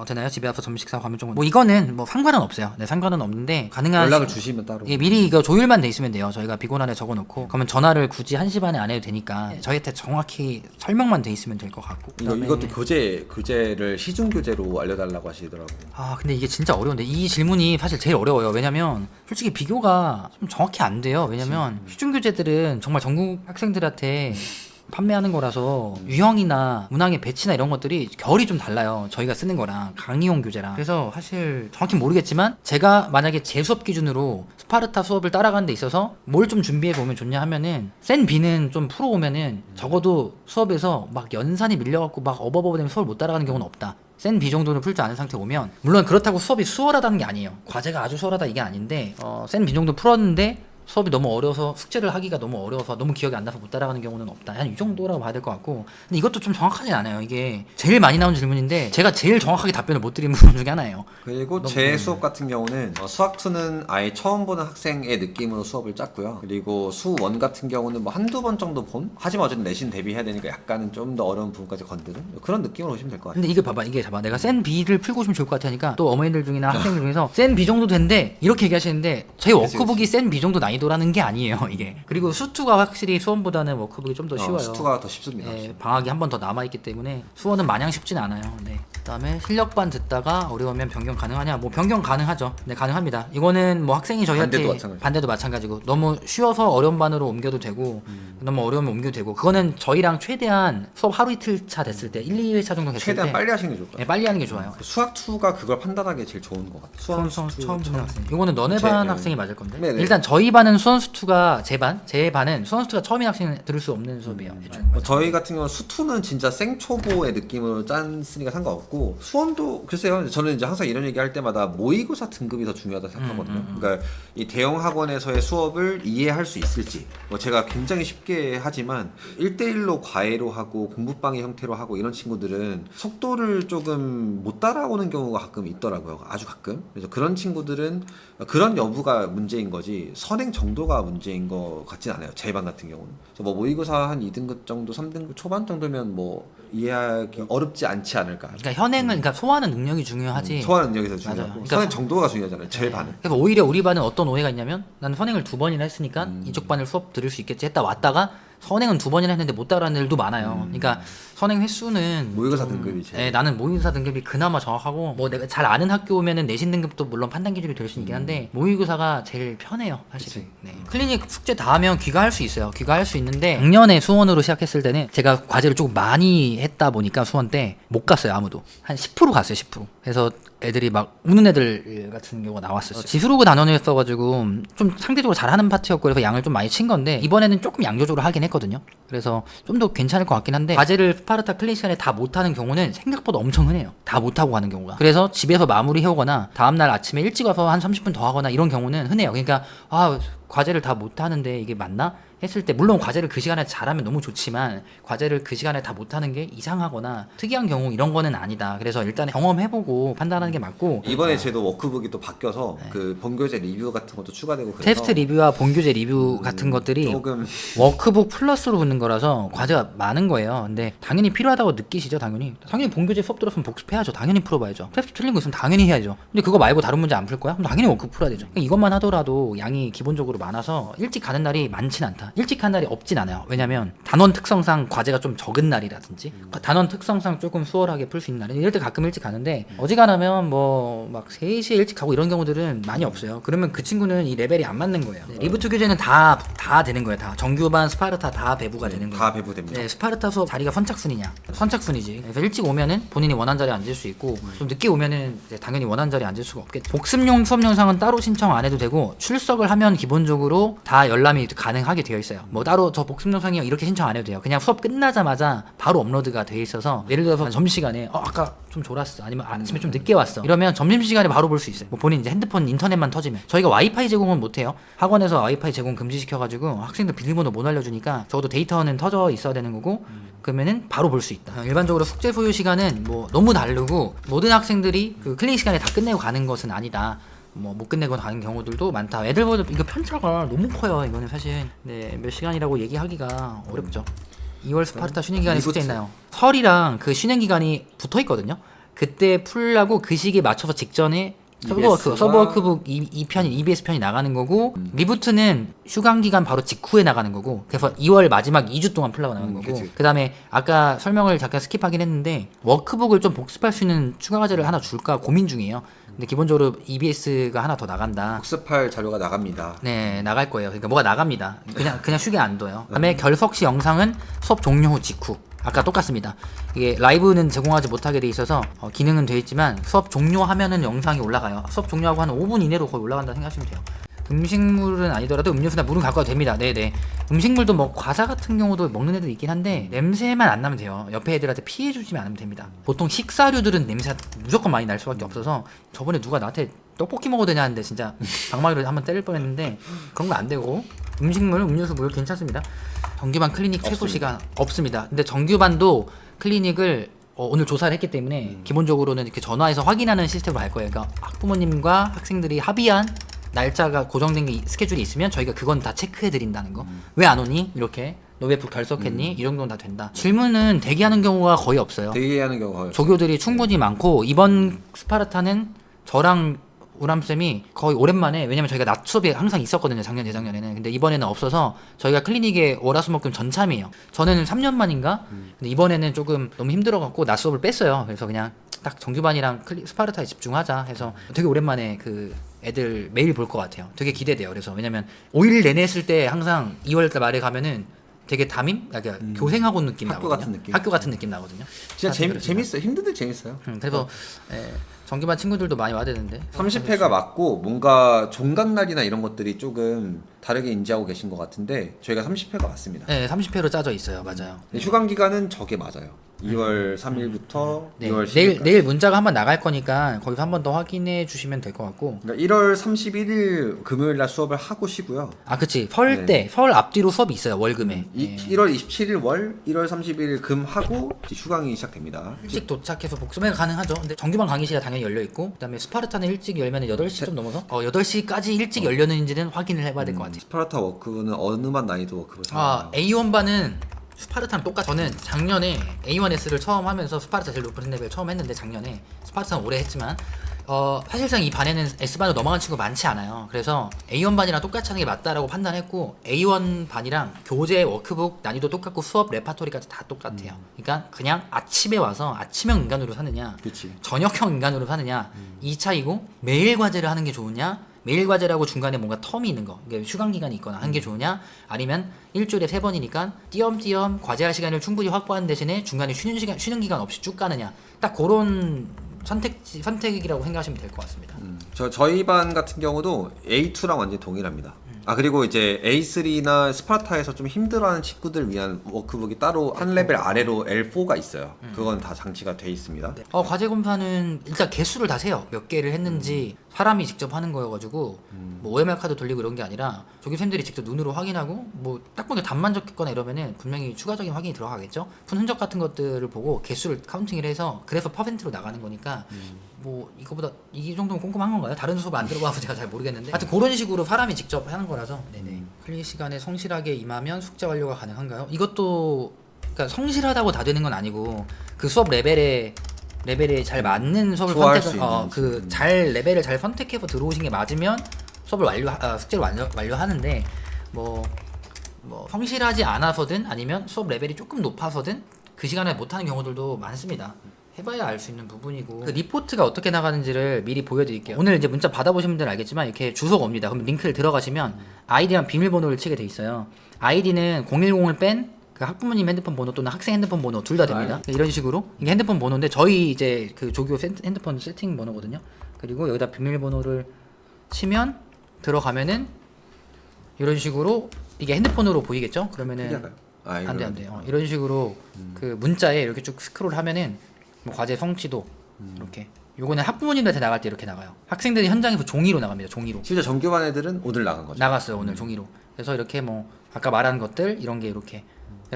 되나요? 집에 와서 점심 식사 가면 좀 뭐 이거는 뭐 상관은 없어요. 네, 상관은 없는데 가능한 연락을 주시면 따로. 예, 미리 이거 조율만 돼 있으면 돼요. 저희가 비곤안에 적어놓고 그러면 전화를 굳이 1시 반에 안 해도 되니까 저희한테 정확히 설명만 돼 있으면 될 것 같고. 그다음에 이것도 교재를 시중 교재로 알려달라고 하시더라고. 근데 이게 진짜 어려운데 이 질문이 사실 제일 어려워요. 왜냐면 솔직히 비교가 좀 정확히 안 돼요. 왜냐면 시중 교재들은 정말 전국 학생들한테 판매하는 거라서 유형이나 문항의 배치나 이런 것들이 결이 좀 달라요. 저희가 쓰는 거랑 강의용 교재랑. 그래서 사실 정확히 모르겠지만 제가 만약에 제 수업 기준으로 스파르타 수업을 따라가는 데 있어서 뭘 좀 준비해 보면 좋냐 하면은 센 B는 좀 풀어오면은 적어도 수업에서 막 연산이 밀려갖고 막 어버버버되면 수업을 못 따라가는 경우는 없다. 센 B 정도는 풀 줄 아는 상태 오면 물론 그렇다고 수업이 수월하다는 게 아니에요. 과제가 아주 수월하다 이게 아닌데 센 B 정도 풀었는데 수업이 너무 어려워서 숙제를 하기가 너무 어려워서 너무 기억이 안 나서 못 따라가는 경우는 없다. 한 이 정도라고 봐야 될 것 같고. 근데 이것도 좀 정확하진 않아요. 이게 제일 많이 나온 질문인데 제가 제일 정확하게 답변을 못 드리는 부분 중에 하나예요. 그리고 제 수업 같은 경우는 수학2는 아예 처음 보는 학생의 느낌으로 수업을 짰고요. 그리고 수1 같은 경우는 뭐 한두 번 정도 본? 하지만 어쨌든 내신 대비해야 되니까 약간은 좀 더 어려운 부분까지 건드는 그런 느낌으로 보시면 될 것 같아요. 근데 이게 봐봐. 내가 센 B를 풀고 싶으면 좋을 것 같으니까 또 어머니들 중이나 학생들 중에서 센 B 정도 된대 이렇게 얘기하시는데 저희 워크북이 센 B 정도 난이도라는 게 아니에요. 이게. 그리고 수2가 확실히 수원보다는 워크북이 좀 더 쉬워요. 수2가 더 쉽습니다. 네, 방학이 한 번 더 남아있기 때문에 수원은 마냥 쉽진 않아요. 네. 그다음에 실력반 듣다가 어려우면 변경 가능하냐? 뭐 변경 가능하죠. 네, 가능합니다. 이거는 뭐 학생이 저희한테 반대도 마찬가지고 너무 쉬워서 어려운 반으로 옮겨도 되고 너무 어려우면 옮겨도 되고 그거는 저희랑 최대한 수업 하루 이틀 차 됐을 때 1, 2회차 정도 됐을 최대한 때 빨리 하시는 게 좋을 것 같아요. 네, 빨리 하는 게 좋아요. 수학2가 그걸 판단하기에 제일 좋은 것 같아요. 처음 듣는 학생. 이거는 너네 반 학생이 맞을 건데. 네네. 일단 저희 반은 수원수투가 제 반은 수원수투가 처음인 학생은 들을 수 없는 수업이에요. 저희 같은 경우는 수2는 진짜 생초보의 느낌으로 짰으니까 상관없고 수원도 글쎄요. 저는 이제 항상 이런 얘기 할 때마다 모의고사 등급이 더 중요하다 생각하거든요. 그러니까 이 대형 학원에서의 수업을 이해할 수 있을지 뭐 제가 굉장히 쉽게 하지만 1대1로 과외로 하고 공부방의 형태로 하고 이런 친구들은 속도를 조금 못 따라오는 경우가 가끔 있더라고요. 아주 가끔. 그래서 그런 친구들은 그런 여부가 문제인 거지 선행 정도가 문제인 것 같진 않아요. 제 반 같은 경우는. 그래서 뭐 모의고사 한 2등급 정도 3등급 초반 정도면 뭐 이해하기 어렵지 않지 않을까. 그러니까 현행은 그러니까 소화하는 능력이 중요하지. 소화는 능력이 더 중요하고 그러니까 선행 정도가 중요하잖아요. 제 반은. 그래서 오히려 우리 반은 어떤 오해가 있냐면 나는 선행을 2번이나 했으니까 이쪽 반을 수업 들을 수 있겠지 했다 왔다가 선행은 2번이나 했는데 못 따라하는 애들도 많아요. 그러니까 선행 횟수는 모의고사 등급이 제일. 네, 나는 모의고사 등급이 그나마 정확하고 뭐 내가 잘 아는 학교 오면은 내신 등급도 물론 판단 기준이 될 수 있긴 한데 모의고사가 제일 편해요 사실은. 네. 클리닉 숙제 다 하면 귀가할 수 있어요. 귀가할 수 있는데 작년에 수원으로 시작했을 때는 제가 과제를 조금 많이 했다 보니까 수원 때 못 갔어요. 아무도 한 10% 갔어요. 10%. 그래서 애들이 막 우는 애들 같은 경우가 나왔었어요. 지수로그 단원이었어가지고 좀 상대적으로 잘하는 파트였고 그래서 양을 좀 많이 친 건데 이번에는 조금 양조절을 하긴 했거든요. 그래서 좀 더 괜찮을 것 같긴 한데 과제를 스파르타 클래식 시간에 다 못하는 경우는 생각보다 엄청 흔해요. 다 못하고 가는 경우가. 그래서 집에서 마무리 해오거나 다음날 아침에 일찍 와서 한 30분 더 하거나 이런 경우는 흔해요. 그러니까 과제를 다 못하는데 이게 맞나? 했을 때 물론 과제를 그 시간에 잘하면 너무 좋지만 과제를 그 시간에 다 못하는 게 이상하거나 특이한 경우 이런 거는 아니다. 그래서 일단 경험해보고 판단하는 게 맞고 이번에 제도 워크북이 또 바뀌어서 그 본교재 리뷰 같은 것도 추가되고 그래서 테스트 리뷰와 본교재 리뷰 같은 것들이 조금 워크북 플러스로 붙는 거라서 과제가 많은 거예요. 근데 당연히 필요하다고 느끼시죠. 당연히 본교재 수업 들었으면 복습해야죠. 당연히 풀어봐야죠. 테스트 틀린 거 있으면 당연히 해야죠. 근데 그거 말고 다른 문제 안 풀 거야? 그럼 당연히 워크북 풀어야 되죠. 그러니까 이것만 하더라도 양이 기본적으로 많아서 일찍 가는 날이 많진 않다. 일찍 간 날이 없진 않아요. 왜냐면 단원 특성상 과제가 좀 적은 날이라든지 단원 특성상 조금 수월하게 풀 수 있는 날은 이럴 때 가끔 일찍 가는데 어지간하면 뭐 막 3시에 일찍 가고 이런 경우들은 많이 없어요. 그러면 그 친구는 이 레벨이 안 맞는 거예요. 네, 리부트 교재는 다 되는 거예요. 다 정규반 스파르타 다 배부가 되는 거예요. 다 배부됩니다. 네, 스파르타 수업 자리가 선착순이냐? 선착순이지. 그래서 일찍 오면은 본인이 원하는 자리에 앉을 수 있고 좀 늦게 오면은 이제 당연히 원하는 자리에 앉을 수가 없겠죠. 복습용 수업 영상은 따로 신청 안 해도 되고 출석을 하면 기본적으로 다 열람이 가능하게 되어 되어 있어요. 뭐 따로 저 복습 영상이요 이렇게 신청 안 해도 돼요. 그냥 수업 끝나자마자 바로 업로드가 돼 있어서 예를 들어서 점심시간에 아까 좀 졸았어 아니면 아침에 좀 늦게 왔어 이러면 점심시간에 바로 볼 수 있어요. 뭐 본인 이제 핸드폰 인터넷만 터지면. 저희가 와이파이 제공은 못해요. 학원에서 와이파이 제공 금지시켜가지고 학생들 비밀번호 못 알려주니까 적어도 데이터는 터져 있어야 되는 거고 그러면은 바로 볼 수 있다. 일반적으로 숙제 소요 시간은 뭐 너무 다르고 모든 학생들이 그 클리닉 시간에 다 끝내고 가는 것은 아니다. 뭐 못 끝내고 가는 경우들도 많다. 애들보다 이거 편차가 너무 커요. 이거는 사실 몇 시간이라고 얘기하기가 어렵죠. 2월 스파르타 쉬는 기간에 숙제 있나요? 설이랑 그 쉬는 기간이 붙어 있거든요. 그때 풀라고 그 시기에 맞춰서 직전에 서버워크북 2편이 EBS 편이 나가는 거고 리부트는 휴강 기간 바로 직후에 나가는 거고 그래서 2월 마지막 2주 동안 풀라고 나가는 거고 그 다음에 아까 설명을 잠깐 스킵하긴 했는데 워크북을 좀 복습할 수 있는 추가 과제를 하나 줄까 고민 중이에요. 근데 기본적으로 EBS가 하나 더 나간다. 복습할 자료가 나갑니다. 네, 나갈 거예요. 그러니까 뭐가 나갑니다. 그냥 휴게 안 둬요. 그다음에 결석 시 영상은 수업 종료 후 직후. 아까 똑같습니다. 이게 라이브는 제공하지 못하게 돼 있어서 기능은 돼 있지만 수업 종료하면은 영상이 올라가요. 수업 종료하고 한 5분 이내로 거의 올라간다 생각하시면 돼요. 음식물은 아니더라도 음료수나 물은 갖고 와도 됩니다. 네네. 음식물도 뭐 과자 같은 경우도 먹는 애들 있긴 한데 냄새만 안 나면 돼요. 옆에 애들한테 피해 주지만 않으면 됩니다. 보통 식사류들은 냄새가 무조건 많이 날 수밖에 없어서 저번에 누가 나한테 떡볶이 먹어도 되냐는데 진짜 방망이로 한번 때릴 뻔했는데 그런 거 안 되고 음식물, 음료수, 물 괜찮습니다. 정규반 클리닉 최소 시간 없습니다. 근데 정규반도 클리닉을 오늘 조사를 했기 때문에 기본적으로는 이렇게 전화해서 확인하는 시스템으로 할 거예요. 그러니까 학부모님과 학생들이 합의한 날짜가 고정된 게 스케줄이 있으면 저희가 그건 다 체크해 드린다는 거. 왜 안 오니? 이렇게 너 왜 결석했니? 이 정도는 다 된다. 질문은 대기하는 경우가 거의 없어요. 대기하는 경우가 거의 조교들이 충분히 많고 이번 스파르타는 저랑 우람쌤이 거의 오랜만에 왜냐면 저희가 낮 수업이 항상 있었거든요. 작년 재작년에는. 근데 이번에는 없어서 저희가 클리닉에 월화수목금 전참이에요. 저는 3년 만인가? 근데 이번에는 조금 너무 힘들어갖고 낮 수업을 뺐어요. 그래서 그냥 딱 정규반이랑 스파르타에 집중하자 해서 되게 오랜만에 그 애들 매일 볼 것 같아요. 되게 기대돼요. 그래서 왜냐면 5일 내내 했을 때 항상 2월달 말에 가면은 되게 담임? 그러니까 교생학원 느낌 학교 나거든요. 같은 느낌? 학교 같은 느낌 나거든요. 진짜 재밌어요. 힘든데 재밌어요. 그래서 정규반 친구들도 많이 와야 되는데 30회가 맞고 뭔가 종강날이나 이런 것들이 조금 다르게 인지하고 계신 것 같은데 저희가 30회가 맞습니다. 네, 30회로 짜져 있어요. 맞아요. 휴강 기간은 저게 맞아요. 2월 3일부터 네, 2월 10일. 내일 문자가 한번 나갈 거니까 거기서 한 번 더 확인해 주시면 될 것 같고. 그러니까 1월 31일 금요일 날 수업을 하고 쉬고요. 아, 그치. 설 때, 설 앞뒤로 수업이 있어요. 월금에. 1월 27일 월, 1월 31일 금 하고 이제 휴강이 시작됩니다. 일찍 도착해서 복습이 가능하죠. 근데 정규반 강의실이 당연히 열려 있고, 그다음에 스파르타는 일찍 열면 8시 좀 넘어서 8시까지 일찍 열렸는지는 확인을 해봐야 될 것 같아요. 스파르타 워크는 어느 맛 난이도 워크를 A1반은 스파르타랑 똑같아. 저는 작년에 A1S를 처음 하면서 스파르타 제일 높은 레벨 처음 했는데 작년에 스파르타는 오래 했지만 사실상 이 반에는 S반으로 넘어간 친구 많지 않아요. 그래서 A1반이랑 똑같이 하는 게 맞다라고 판단했고 A1반이랑 교재 워크북 난이도 똑같고 수업 레파토리까지 다 똑같아요. 그러니까 그냥 아침에 와서 아침형 인간으로 사느냐 그치. 저녁형 인간으로 사느냐 이 차이고 매일 과제를 하는 게 좋으냐 매일 과제라고 중간에 뭔가 텀이 있는 거, 이게 휴강 기간이 있거나 한 게 좋으냐, 아니면 일주일에 3번이니까 띄엄띄엄 과제할 시간을 충분히 확보하는 대신에 중간에 쉬는 기간 없이 쭉 가느냐, 딱 그런 선택이라고 생각하시면 될 것 같습니다. 저희 반 같은 경우도 A2랑 완전히 동일합니다. 아 그리고 이제 A3나 스파르타에서 좀 힘들어하는 친구들 위한 워크북이 따로 한 레벨 아래로 L4가 있어요. 그건 다 장치가 돼 있습니다. 네. 과제 검사는 일단 개수를 다 세요. 몇 개를 했는지 사람이 직접 하는 거여가지고 뭐 OMR 카드 돌리고 이런 게 아니라 조교생들이 직접 눈으로 확인하고 뭐 딱 보니까 답만 적혔거나 이러면은 분명히 추가적인 확인이 들어가겠죠. 푼 흔적 같은 것들을 보고 개수를 카운팅을 해서 그래서 퍼센트로 나가는 거니까 뭐 이거보다 이 정도면 꼼꼼한 건가요? 다른 수업 안 들어봐서 제가 잘 모르겠는데 하여튼 그런 식으로 사람이 직접 하는 거라서 네네. 클리닉 시간에 성실하게 임하면 숙제 완료가 가능한가요? 이것도 그러니까 성실하다고 다 되는 건 아니고 그 수업 레벨에 잘 맞는 수업을 잘 레벨을 잘 선택해서 들어오신 게 맞으면 수업을 숙제를 완료하는데 뭐 성실하지 않아서든 아니면 수업 레벨이 조금 높아서든 그 시간에 못하는 경우들도 많습니다. 해봐야 알 수 있는 부분이고 그 리포트가 어떻게 나가는지를 미리 보여드릴게요. 오늘 이제 문자 받아보신 분들은 알겠지만 이렇게 주소가 옵니다. 그럼 링크를 들어가시면 아이디랑 비밀번호를 치게 돼 있어요. 아이디는 010을 뺀 그 학부모님 핸드폰 번호 또는 학생 핸드폰 번호 둘 다 됩니다. 이런 식으로 이게 핸드폰 번호인데 저희 이제 그 조교 핸드폰 세팅 번호거든요. 그리고 여기다 비밀번호를 치면 들어가면은 이런 식으로 이게 핸드폰으로 보이겠죠? 그러면은 특이하가요? 아, 안돼 안돼. 이런 식으로 그 문자에 이렇게 쭉 스크롤하면은 뭐 과제 성취도 이렇게. 요거는 학부모님들한테 나갈 때 이렇게 나가요. 학생들이 현장에서 종이로 나갑니다. 종이로. 실제 정규반 애들은 오늘 나간 거죠. 나갔어요 오늘 종이로. 그래서 이렇게 뭐 아까 말한 것들 이런 게 이렇게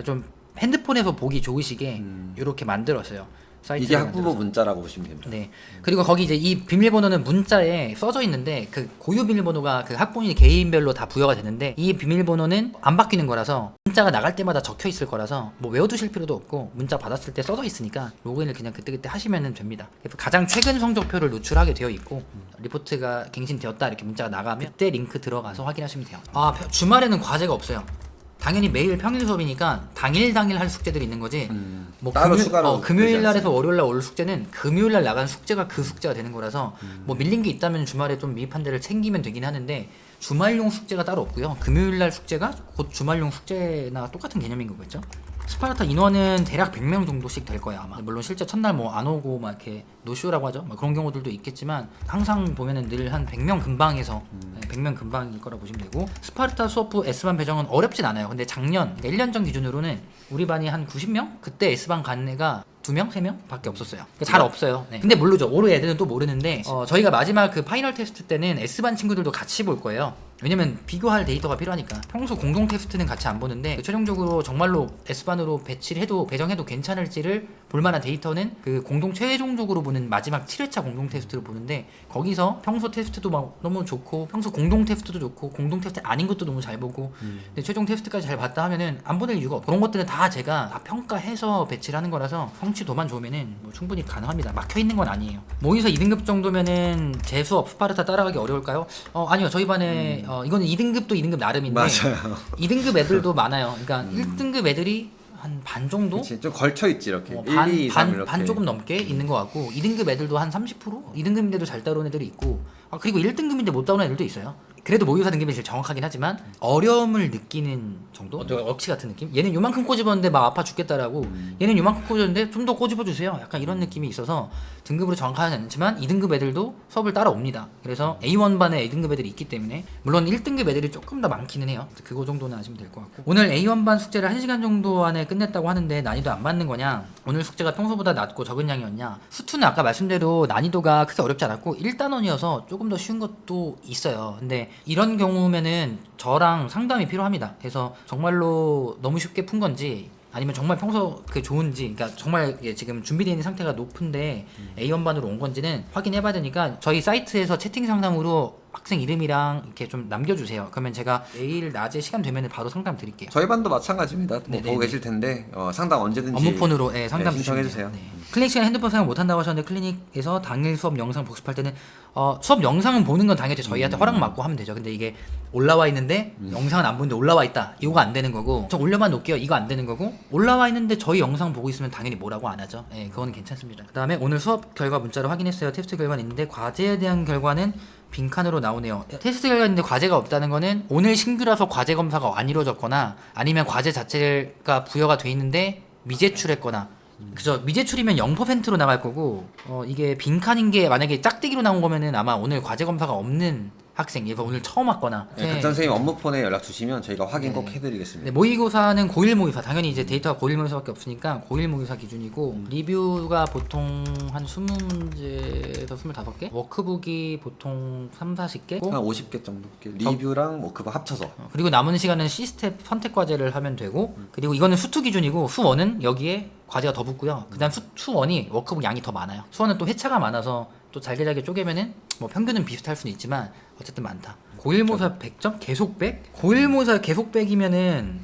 좀 핸드폰에서 보기 좋으시게 이렇게 만들었어요. 이게 학부모 문자라고 보시면 됩니다. 네. 그리고 거기 이제 이 비밀번호는 문자에 써져 있는데 그 고유 비밀번호가 그 학부모님 개인별로 다 부여가 되는데 이 비밀번호는 안 바뀌는 거라서 문자가 나갈 때마다 적혀 있을 거라서 뭐 외워두실 필요도 없고 문자 받았을 때 써져 있으니까 로그인을 그냥 그때그때 하시면 됩니다. 그래서 가장 최근 성적표를 노출하게 되어 있고 리포트가 갱신되었다 이렇게 문자가 나가면 그때 링크 들어가서 확인하시면 돼요. 아 주말에는 과제가 없어요. 당연히 매일 평일 수업이니까 당일 할 숙제들이 있는 거지. 뭐 따로 추가로 금요일 날에서 월요일 날 올 숙제는 금요일 날 나간 숙제가 그 숙제가 되는 거라서 뭐 밀린 게 있다면 주말에 좀 미흡한 데를 챙기면 되긴 하는데 주말용 숙제가 따로 없고요. 금요일 날 숙제가 곧 주말용 숙제나 똑같은 개념인 거겠죠. 스파르타 인원은 대략 100명 정도씩 될 거예요 아마. 물론 실제 첫날 뭐 안 오고 막 이렇게 노쇼라고 하죠. 뭐 그런 경우들도 있겠지만 항상 보면은 늘 한 100명 근방에서 100명 근방일 거라 보시면 되고 스파르타 수업부 S반 배정은 어렵진 않아요. 근데 작년 1년 전 기준으로는 우리 반이 한 90명? 그때 S반 간 애가 2명? 3명? 밖에 없었어요. 잘 없어요. 네. 근데 모르죠. 올해 애들은 또 모르는데 저희가 마지막 그 파이널 테스트 때는 S반 친구들도 같이 볼 거예요. 왜냐면 비교할 데이터가 필요하니까. 평소 공동 테스트는 같이 안 보는데 최종적으로 정말로 S반으로 배치를 해도 배정해도 괜찮을지를 볼만한 데이터는 그 공동 최종적으로 보는 마지막 7회차 공동 테스트를 보는데 거기서 평소 테스트도 막 너무 좋고 평소 공동 테스트도 좋고 공동 테스트 아닌 것도 너무 잘 보고 근데 최종 테스트까지 잘 봤다 하면은 안 보낼 이유가 없고 그런 것들은 다 제가 다 평가해서 배치를 하는 거라서 성취도만 좋으면은 뭐 충분히 가능합니다. 막혀 있는 건 아니에요. 모의서 2등급 정도면은 제 수업 스파르타 따라가기 어려울까요? 아니요. 저희 반에 이거는 2등급도 2등급 나름인데 맞아요. 2등급 애들도 많아요. 그러니까 1등급 애들이 한 반 정도? 그치, 좀 걸쳐있지 이렇게 1, 2, 3 이렇게 반 조금 넘게 있는 것 같고 2등급 애들도 한 30%? 2등급인데도 잘 따라오는 애들이 있고 그리고 1등급인데 못 따라오는 애들도 있어요. 그래도 모의사 등급이 제일 정확하긴 하지만 어려움을 느끼는 정도? 억치 같은 느낌? 얘는 요만큼 꼬집었는데 막 아파 죽겠다라고 얘는 요만큼 꼬집었는데 좀 더 꼬집어주세요. 약간 이런 느낌이 있어서 등급으로 정확하지 않지만 2등급 애들도 수업을 따라옵니다. 그래서 A1반에 2등급 애들이 있기 때문에 물론 1등급 애들이 조금 더 많기는 해요. 그거 정도는 아시면 될 것 같고 오늘 A1반 숙제를 1시간 정도 안에 끝냈다고 하는데 난이도 안 맞는 거냐? 오늘 숙제가 평소보다 낮고 적은 양이었냐? 수투는 아까 말씀대로 난이도가 크게 어렵지 않았고 1단원이어서 조금 더 쉬운 것도 있어요. 근데 이런 경우면은 저랑 상담이 필요합니다. 그래서 정말로 너무 쉽게 푼 건지 아니면 정말 평소 그 좋은지 그러니까 정말 지금 준비되어 있는 상태가 높은데 A1반으로 온 건지는 확인해 봐야 되니까 저희 사이트에서 채팅 상담으로 학생 이름이랑 이렇게 좀 남겨주세요. 그러면 제가 내일 낮에 시간 되면 바로 상담 드릴게요. 저희 반도 마찬가지입니다. 뭐 네네네. 보고 계실 텐데 상담 언제든지 업무폰으로 상담 신청해 주시면 주세요. 돼요. 클리닉 시간에 핸드폰 사용 못한다고 하셨는데 클리닉에서 당일 수업 영상 복습할 때는 수업 영상은 보는 건 당연히 저희한테 허락 받고 하면 되죠. 근데 이게 올라와 있는데 영상은 안 보는데 올라와 있다. 이거가 안 되는 거고 저 올려만 놓을게요. 이거 안 되는 거고 올라와 있는데 저희 영상 보고 있으면 당연히 뭐라고 안 하죠. 그거는 괜찮습니다. 그 다음에 오늘 수업 결과 문자로 확인했어요. 테스트 결과는 있는데 과제에 대한 결과는 빈칸으로 나오네요. 테스트 결과 있는데 과제가 없다는 거는 오늘 신규라서 과제 검사가 안 이루어졌거나 아니면 과제 자체가 부여가 돼 있는데 미제출했거나 그죠. 미제출이면 0%로 나갈 거고 이게 빈칸인 게 만약에 짝대기로 나온 거면은 아마 오늘 과제 검사가 없는 학생 얘가 오늘 처음 왔거나 각 선생님 업무폰에 연락 주시면 저희가 확인 꼭 해드리겠습니다. 네, 모의고사는 고1 모의사 당연히 이제 데이터가 고1 모의사밖에 없으니까 고1 모의사 기준이고 리뷰가 보통 한 20문제에서 25개 워크북이 보통 3, 40개 한 50개 정도 리뷰랑 뭐 그거 합쳐서 그리고 남은 시간은 시스템 선택 과제를 하면 되고 그리고 이거는 수2 기준이고 수1은 여기에 과제가 더 붙고요. 그 다음 수1이 워크북 양이 더 많아요. 수1은 또 회차가 많아서 또 잘게 쪼개면은 뭐 평균은 비슷할 수는 있지만 어쨌든 많다. 고1 모의사 100점? 계속 100? 고1 모의사 계속 100이면은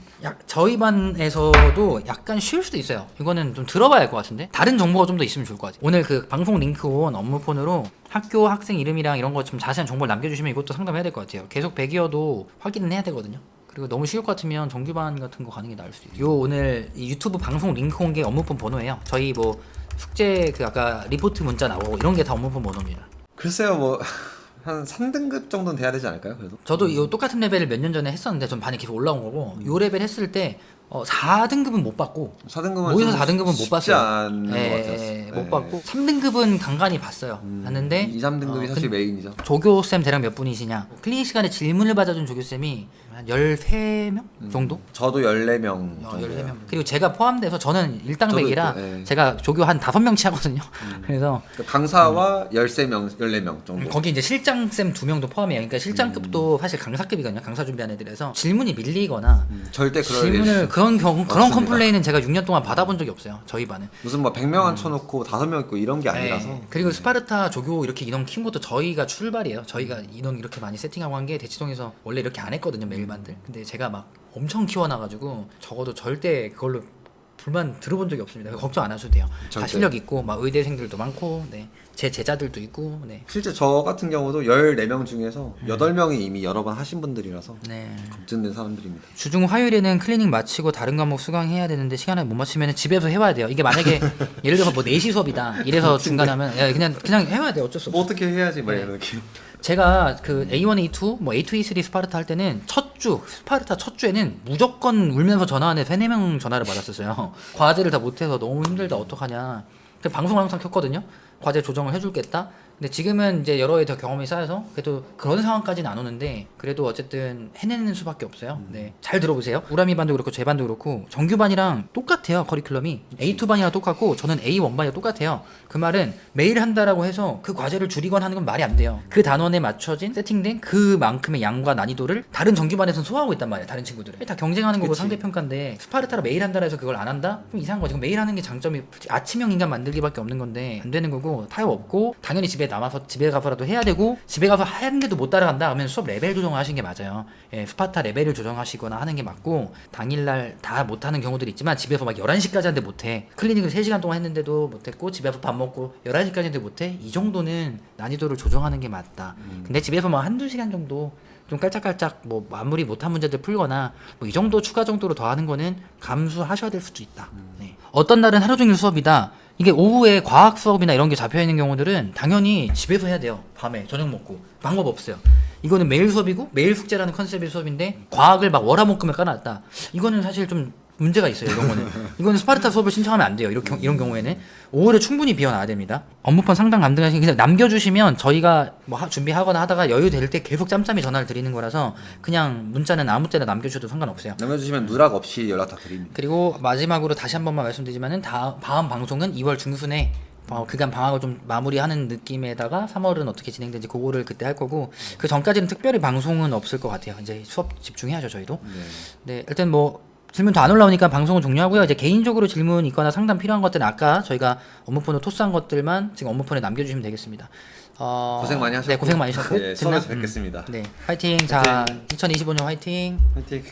저희 반에서도 약간 쉴 수도 있어요. 이거는 좀 들어봐야 할 것 같은데 다른 정보가 좀 더 있으면 좋을 것 같아요. 오늘 그 방송 링크 온 업무폰으로 학교 학생 이름이랑 이런 거 좀 자세한 정보를 남겨주시면 이것도 상담해야 될 것 같아요. 계속 100이어도 확인은 해야 되거든요. 그리고 너무 쉬울 것 같으면 정규반 같은 거 가는 게 나을 수도 있어요. 요 오늘 이 유튜브 방송 링크 온 게 업무폰 번호예요. 저희 뭐 숙제 그 아까 리포트 문자 나오고 이런 게 다 업무폰 번호입니다. 글쎄요 뭐 한 3등급 정도는 돼야 되지 않을까요? 그래도 저도 이 똑같은 레벨을 몇 년 전에 했었는데 전 반이 계속 올라온 거고 요 레벨 했을 때 4등급은 못 받고 4등급은 모의사 4등급은 못 쉽지 봤어요. 않은 것 같았어요. 못 받고 3등급은 간간히 봤어요. 봤는데 2, 3등급이 사실 메인이죠. 조교쌤 대략 몇 분이시냐 클리닉 시간에 질문을 받아준 조교쌤이 한 13명 정도? 저도 14명 정도. 14명. 그리고 제가 포함돼서 저는 일당백이라 저도 있고, 예. 제가 조교 한 5명치 하거든요. 그래서 강사와 13명, 14명 정도. 거기 이제 실장쌤 2명도 포함이에요. 그러니까 실장급도 사실 강사급이거든요. 강사 준비하는 애들에서 질문이 밀리거나 절대 그럴 질문을 일 그런 없습니다. 컴플레인은 제가 6년 동안 받아본 적이 없어요. 저희 반은. 무슨 뭐 100명 앉혀놓고 5명 있고 이런 게 아니라서. 네. 그리고 스파르타 조교 이렇게 인원 키운 것도 저희가 출발이에요. 저희가 인원 이렇게 많이 세팅하고 한 게 대치동에서 원래 이렇게 안 했거든요. 메일반들. 근데 제가 막 엄청 키워놔가지고 적어도 절대 그걸로 불만 들어본 적이 없습니다. 걱정 안 하셔도 돼요. 다 절대. 실력 있고 막 의대생들도 많고 네. 제 제자들도 있고 네. 실제 저 같은 경우도 14명 중에서 8명이 이미 여러 번 하신 분들이라서 네. 검증된 사람들입니다. 주중 화요일에는 클리닉 마치고 다른 과목 수강해야 되는데 시간을 못 맞추면 집에서 해와야 돼요. 이게 만약에 예를 들어서 뭐 4시 수업이다. 이래서 중간하면 예, 그냥 해와야 돼요. 어쩔 수 없어. 뭐 어떻게 해야지 막 네. 이런 느낌. 제가 그 A1, A2, 뭐 A2, A3 스파르타 할 때는 스파르타 첫 주에는 무조건 울면서 전화하는 3-4명 전화를 받았었어요. 과제를 다 못해서 너무 힘들다, 어떡하냐. 그래서 방송을 항상 켰거든요. 과제 조정을 해줄겠다. 근데 지금은 이제 여러 해 더 경험이 쌓여서 그래도 그런 상황까지는 안 오는데 그래도 어쨌든 해내는 수밖에 없어요. 네. 잘 들어보세요. 우라미 반도 그렇고 제 반도 그렇고 정규반이랑 똑같아요. 커리큘럼이. A2반이랑 똑같고 저는 A1반이랑 똑같아요. 그 말은 매일 한다라고 해서 그 과제를 줄이거나 하는 건 말이 안 돼요. 그 단원에 맞춰진 세팅된 그만큼의 양과 난이도를 다른 정규반에서는 소화하고 있단 말이에요. 다른 친구들은. 다 경쟁하는 거고 그치. 상대평가인데 스파르타라 매일 한다라 해서 그걸 안 한다? 좀 이상한 거지. 매일 하는 게 장점이 아침형 인간 만들기밖에 없는 건데 안 되는 거고 타협 없고 당연히 집에 가서라도 해야 되고 집에 가서 하는데도 못 따라간다 하면 수업 레벨 조정을 하시는 게 맞아요. 예, 스파르타 레벨을 조정하시거나 하는 게 맞고 당일날 다 못하는 경우들이 있지만 집에서 막 11시까지 하는데 못해. 클리닉을 3시간 동안 했는데도 못했고 집에서 밥 먹고 11시까지 했는데 못해. 이 정도는 난이도를 조정하는 게 맞다. 근데 집에서 막 1-2시간 정도 좀 깔짝깔짝 뭐 마무리 못한 문제들 풀거나 뭐 이 정도 추가 정도로 더 하는 거는 감수하셔야 될 수도 있다. 네. 어떤 날은 하루 종일 수업이다. 이게 오후에 과학 수업이나 이런 게 잡혀 있는 경우들은 당연히 집에서 해야 돼요. 밤에 저녁 먹고 방법 없어요. 이거는 매일 수업이고 매일 숙제라는 컨셉의 수업인데 과학을 막 월화목금에 깔아놨다. 이거는 사실 좀 문제가 있어요. 이런 거는 이거는 스파르타 수업을 신청하면 안 돼요. 이런 경우에는 오후에 충분히 비워놔야 됩니다. 업무판 상담 감등하시는 그냥 남겨주시면 저희가 뭐 준비하거나 하다가 여유 될 때 계속 짬짬이 전화를 드리는 거라서 그냥 문자는 아무 때나 남겨주셔도 상관없어요. 남겨주시면 누락 없이 연락 다 드립니다. 그리고 마지막으로 다시 한 번만 말씀드리지만은 다음 방송은 2월 중순에 그간 방학을 좀 마무리하는 느낌에다가 3월은 어떻게 진행되는지 그거를 그때 할 거고 그 전까지는 특별히 방송은 없을 것 같아요. 이제 수업 집중해야죠 저희도. 네, 일단 뭐 질문 더 안 올라오니까 방송은 종료하고요. 이제 개인적으로 질문 있거나 상담 필요한 것들은 아까 저희가 업무폰으로 토스한 것들만 지금 업무폰에 남겨주시면 되겠습니다. 고생 많이 하셨고. 네, 고생 많이 하셨고. 예, 수업에서 뵙겠습니다. 네, 화이팅. 자, 2025년 화이팅. 화이팅.